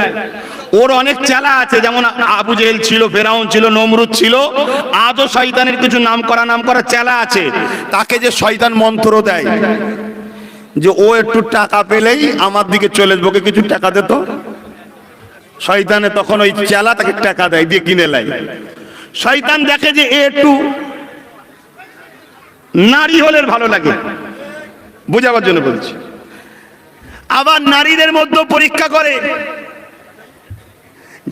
Speaker 2: ওর অনেক চেলা আছে, যেমন আবু জেহেল ছিল, ফেরাউন ছিল, নমরুদ ছিল, আজও শয়তানের কিছু নাম করা চেলা আছে।
Speaker 1: তাকে যে শয়তান মন্ত্র দেয় যে ও একটু টাকা পেলেই আমার দিকে চলে আসবে, ওকে কিছু টাকা দে তো। শয়তানে তখন ওই চেলা তাকে টাকা দেয়, দিয়ে কিনে লাই।
Speaker 2: শয়তান দেখে যে এ একটু নারী হলে ভালো লাগে, বোঝাবার জন্য বলছি। আবার নারীদের মধ্যে পরীক্ষা করে,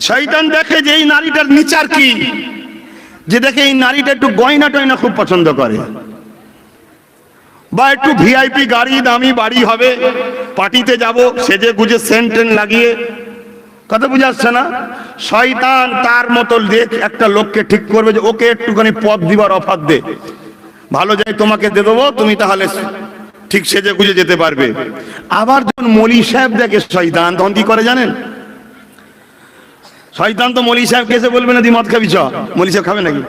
Speaker 2: শয়তান দেখে যে এই নারীটার নিচার কি, যে দেখে এই নারীটা একটু গয়না টয়না খুব পছন্দ করে, বা একটু ভিআইপি গাড়ি, দামি বাড়ি হবে, পার্টিতে যাব, সেজে গুজে সেন্ট টেন লাগিয়ে, কথা বুঝে আসছে না? শয়তান তার মতো দেখ একটা লোককে ঠিক করবে যে ওকে একটুখানি পদ দিবার অফার দে, ভালো যাই তোমাকে দিয়ে দেবো, তুমি তাহলে ঠিক সেজে গুজে যেতে পারবে। আবার যখন মলি সাহেব দেখে শয়তান, তখন কি করে জানেন? শয়তান তো মলি সাহেবকে এসে বলবে না দি মদ খাবি চ, মলি সাহেব খাবে নাকি?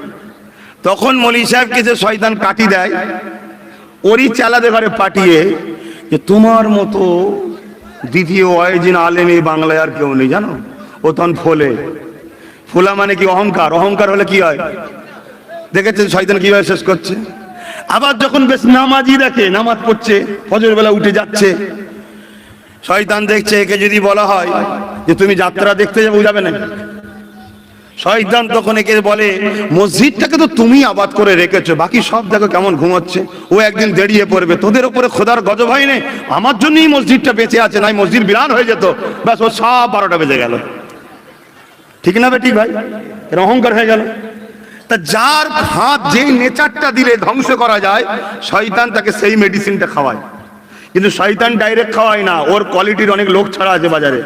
Speaker 2: তখন মলি সাহেবকে এসে শয়তান কাটি দেয়, ওরই চেলাদের ঘরে পাঠিয়ে, যে তোমার মতো দ্বিতীয় ওয়াইজিন আলেম এই বাংলায় আর কেউ নেই জানো। ও তখন ফোলা মানে কি? অহংকার। অহংকার হলে কি হয় দেখেছে শয়তান কিভাবে শেষ করছে। আবার যখন বেশ নামাজি দেখে, নামাজ পড়ছে, ফজর বেলা উঠে যাচ্ছে, শয়তান দেখছে একে যদি বলা হয় যে তুমি যাত্রা দেখতে যাবো, যাবে না। শয়তান তখন একে বলে মসজিদটাকে তো তুমি আবাদ করে রেখেছো, বাকি সব দেখো কেমন ঘুমোচ্ছে, ও একদিন দেরিয়ে পড়বে, তোদের উপরে খোদার গজব হয় না, আমার জন্যই মসজিদটা বেঁচে আছে, নাই মসজিদ বিরান হয়ে যেত, ব্যাস ও সব 12টা বেজে গেল। ঠিক না বেটি ভাই? এর অহংকার হয়ে গেল। তা যার হাত যেই নেচারটা দিলে ধ্বংস করা যায়, শয়তান তাকে সেই মেডিসিনটা খাওয়ায়। কিন্তু শয়তান ডাইরেক্ট খাওয়ায় না, ওর কোয়ালিটির অনেক লোক ছাড়া আছে বাজারে।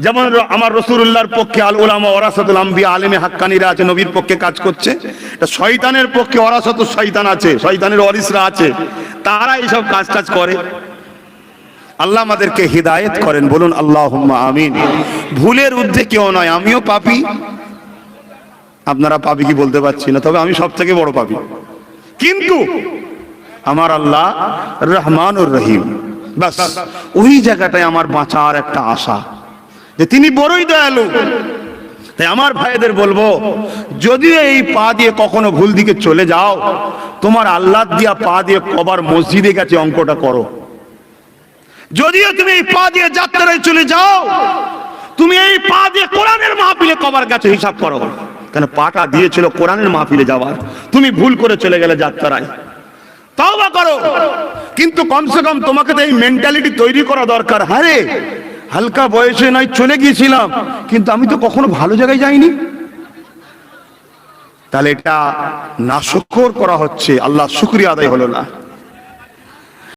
Speaker 2: যেমন আমার রাসূলুল্লাহর পক্ষে আল উলামা ওয়ারাসাতুল আম্বিয়া, আলেমে হাক্কানিরা আছে, নবীর পক্ষে কাজ করছে। তা শয়তানের পক্ষে ওয়ারাসাতুল শয়তান আছে, শয়তানের ওয়ারিসরা আছে, তারা এইসব কাজ করে। আল্লাহ আমাদেরকে হিদায়েত করেন, বলুন আল্লাহুম্মা আমিন। ভুলের ঊর্ধ্বে কেউ নয়, আমিও পাপী। আপনারা পাপী কি বলতে পারছি না, তবে আমি সব থেকে বড় পাপী। কিন্তু আমার আল্লাহ রহমানুর রহিম, বাস ওই জায়গাটায় আমার বাঁচার একটা আশা, যে তিনি বড়ই দয়ালু। তাই আমার ভাইদের বলবো, যদিও এই পা দিয়ে কখনো ভুল দিকে চলে যাও, তোমার আল্লাহ দিয়া পা দিয়ে কবার মসজিদে গেছে অঙ্কটা করো। যদিও তুমি এই পা দিয়ে যাত্রায় চলে যাও, তুমি এই পা দিয়ে কোরআনের মাহফিলে কবার গেছে হিসাব করো। কেন পাটা দিয়েছিল কোরআনের মাহফিলে যাওয়ার, তুমি ভুল করে চলে গেলে যাত্রায়, তওবা করো। কিন্তু কমসে কম তোমাকে তো এই মেন্টালিটি তৈরি করা দরকার, হ্যাঁ রে হালকা বয়সে নয় চলে গিয়েছিলাম, কিন্তু আমি তো কখনো ভালো জায়গায় যাইনি। তাহলে এটা নাশুকর করা হচ্ছে, আল্লাহ শুকরিয়া আদায় হলো না।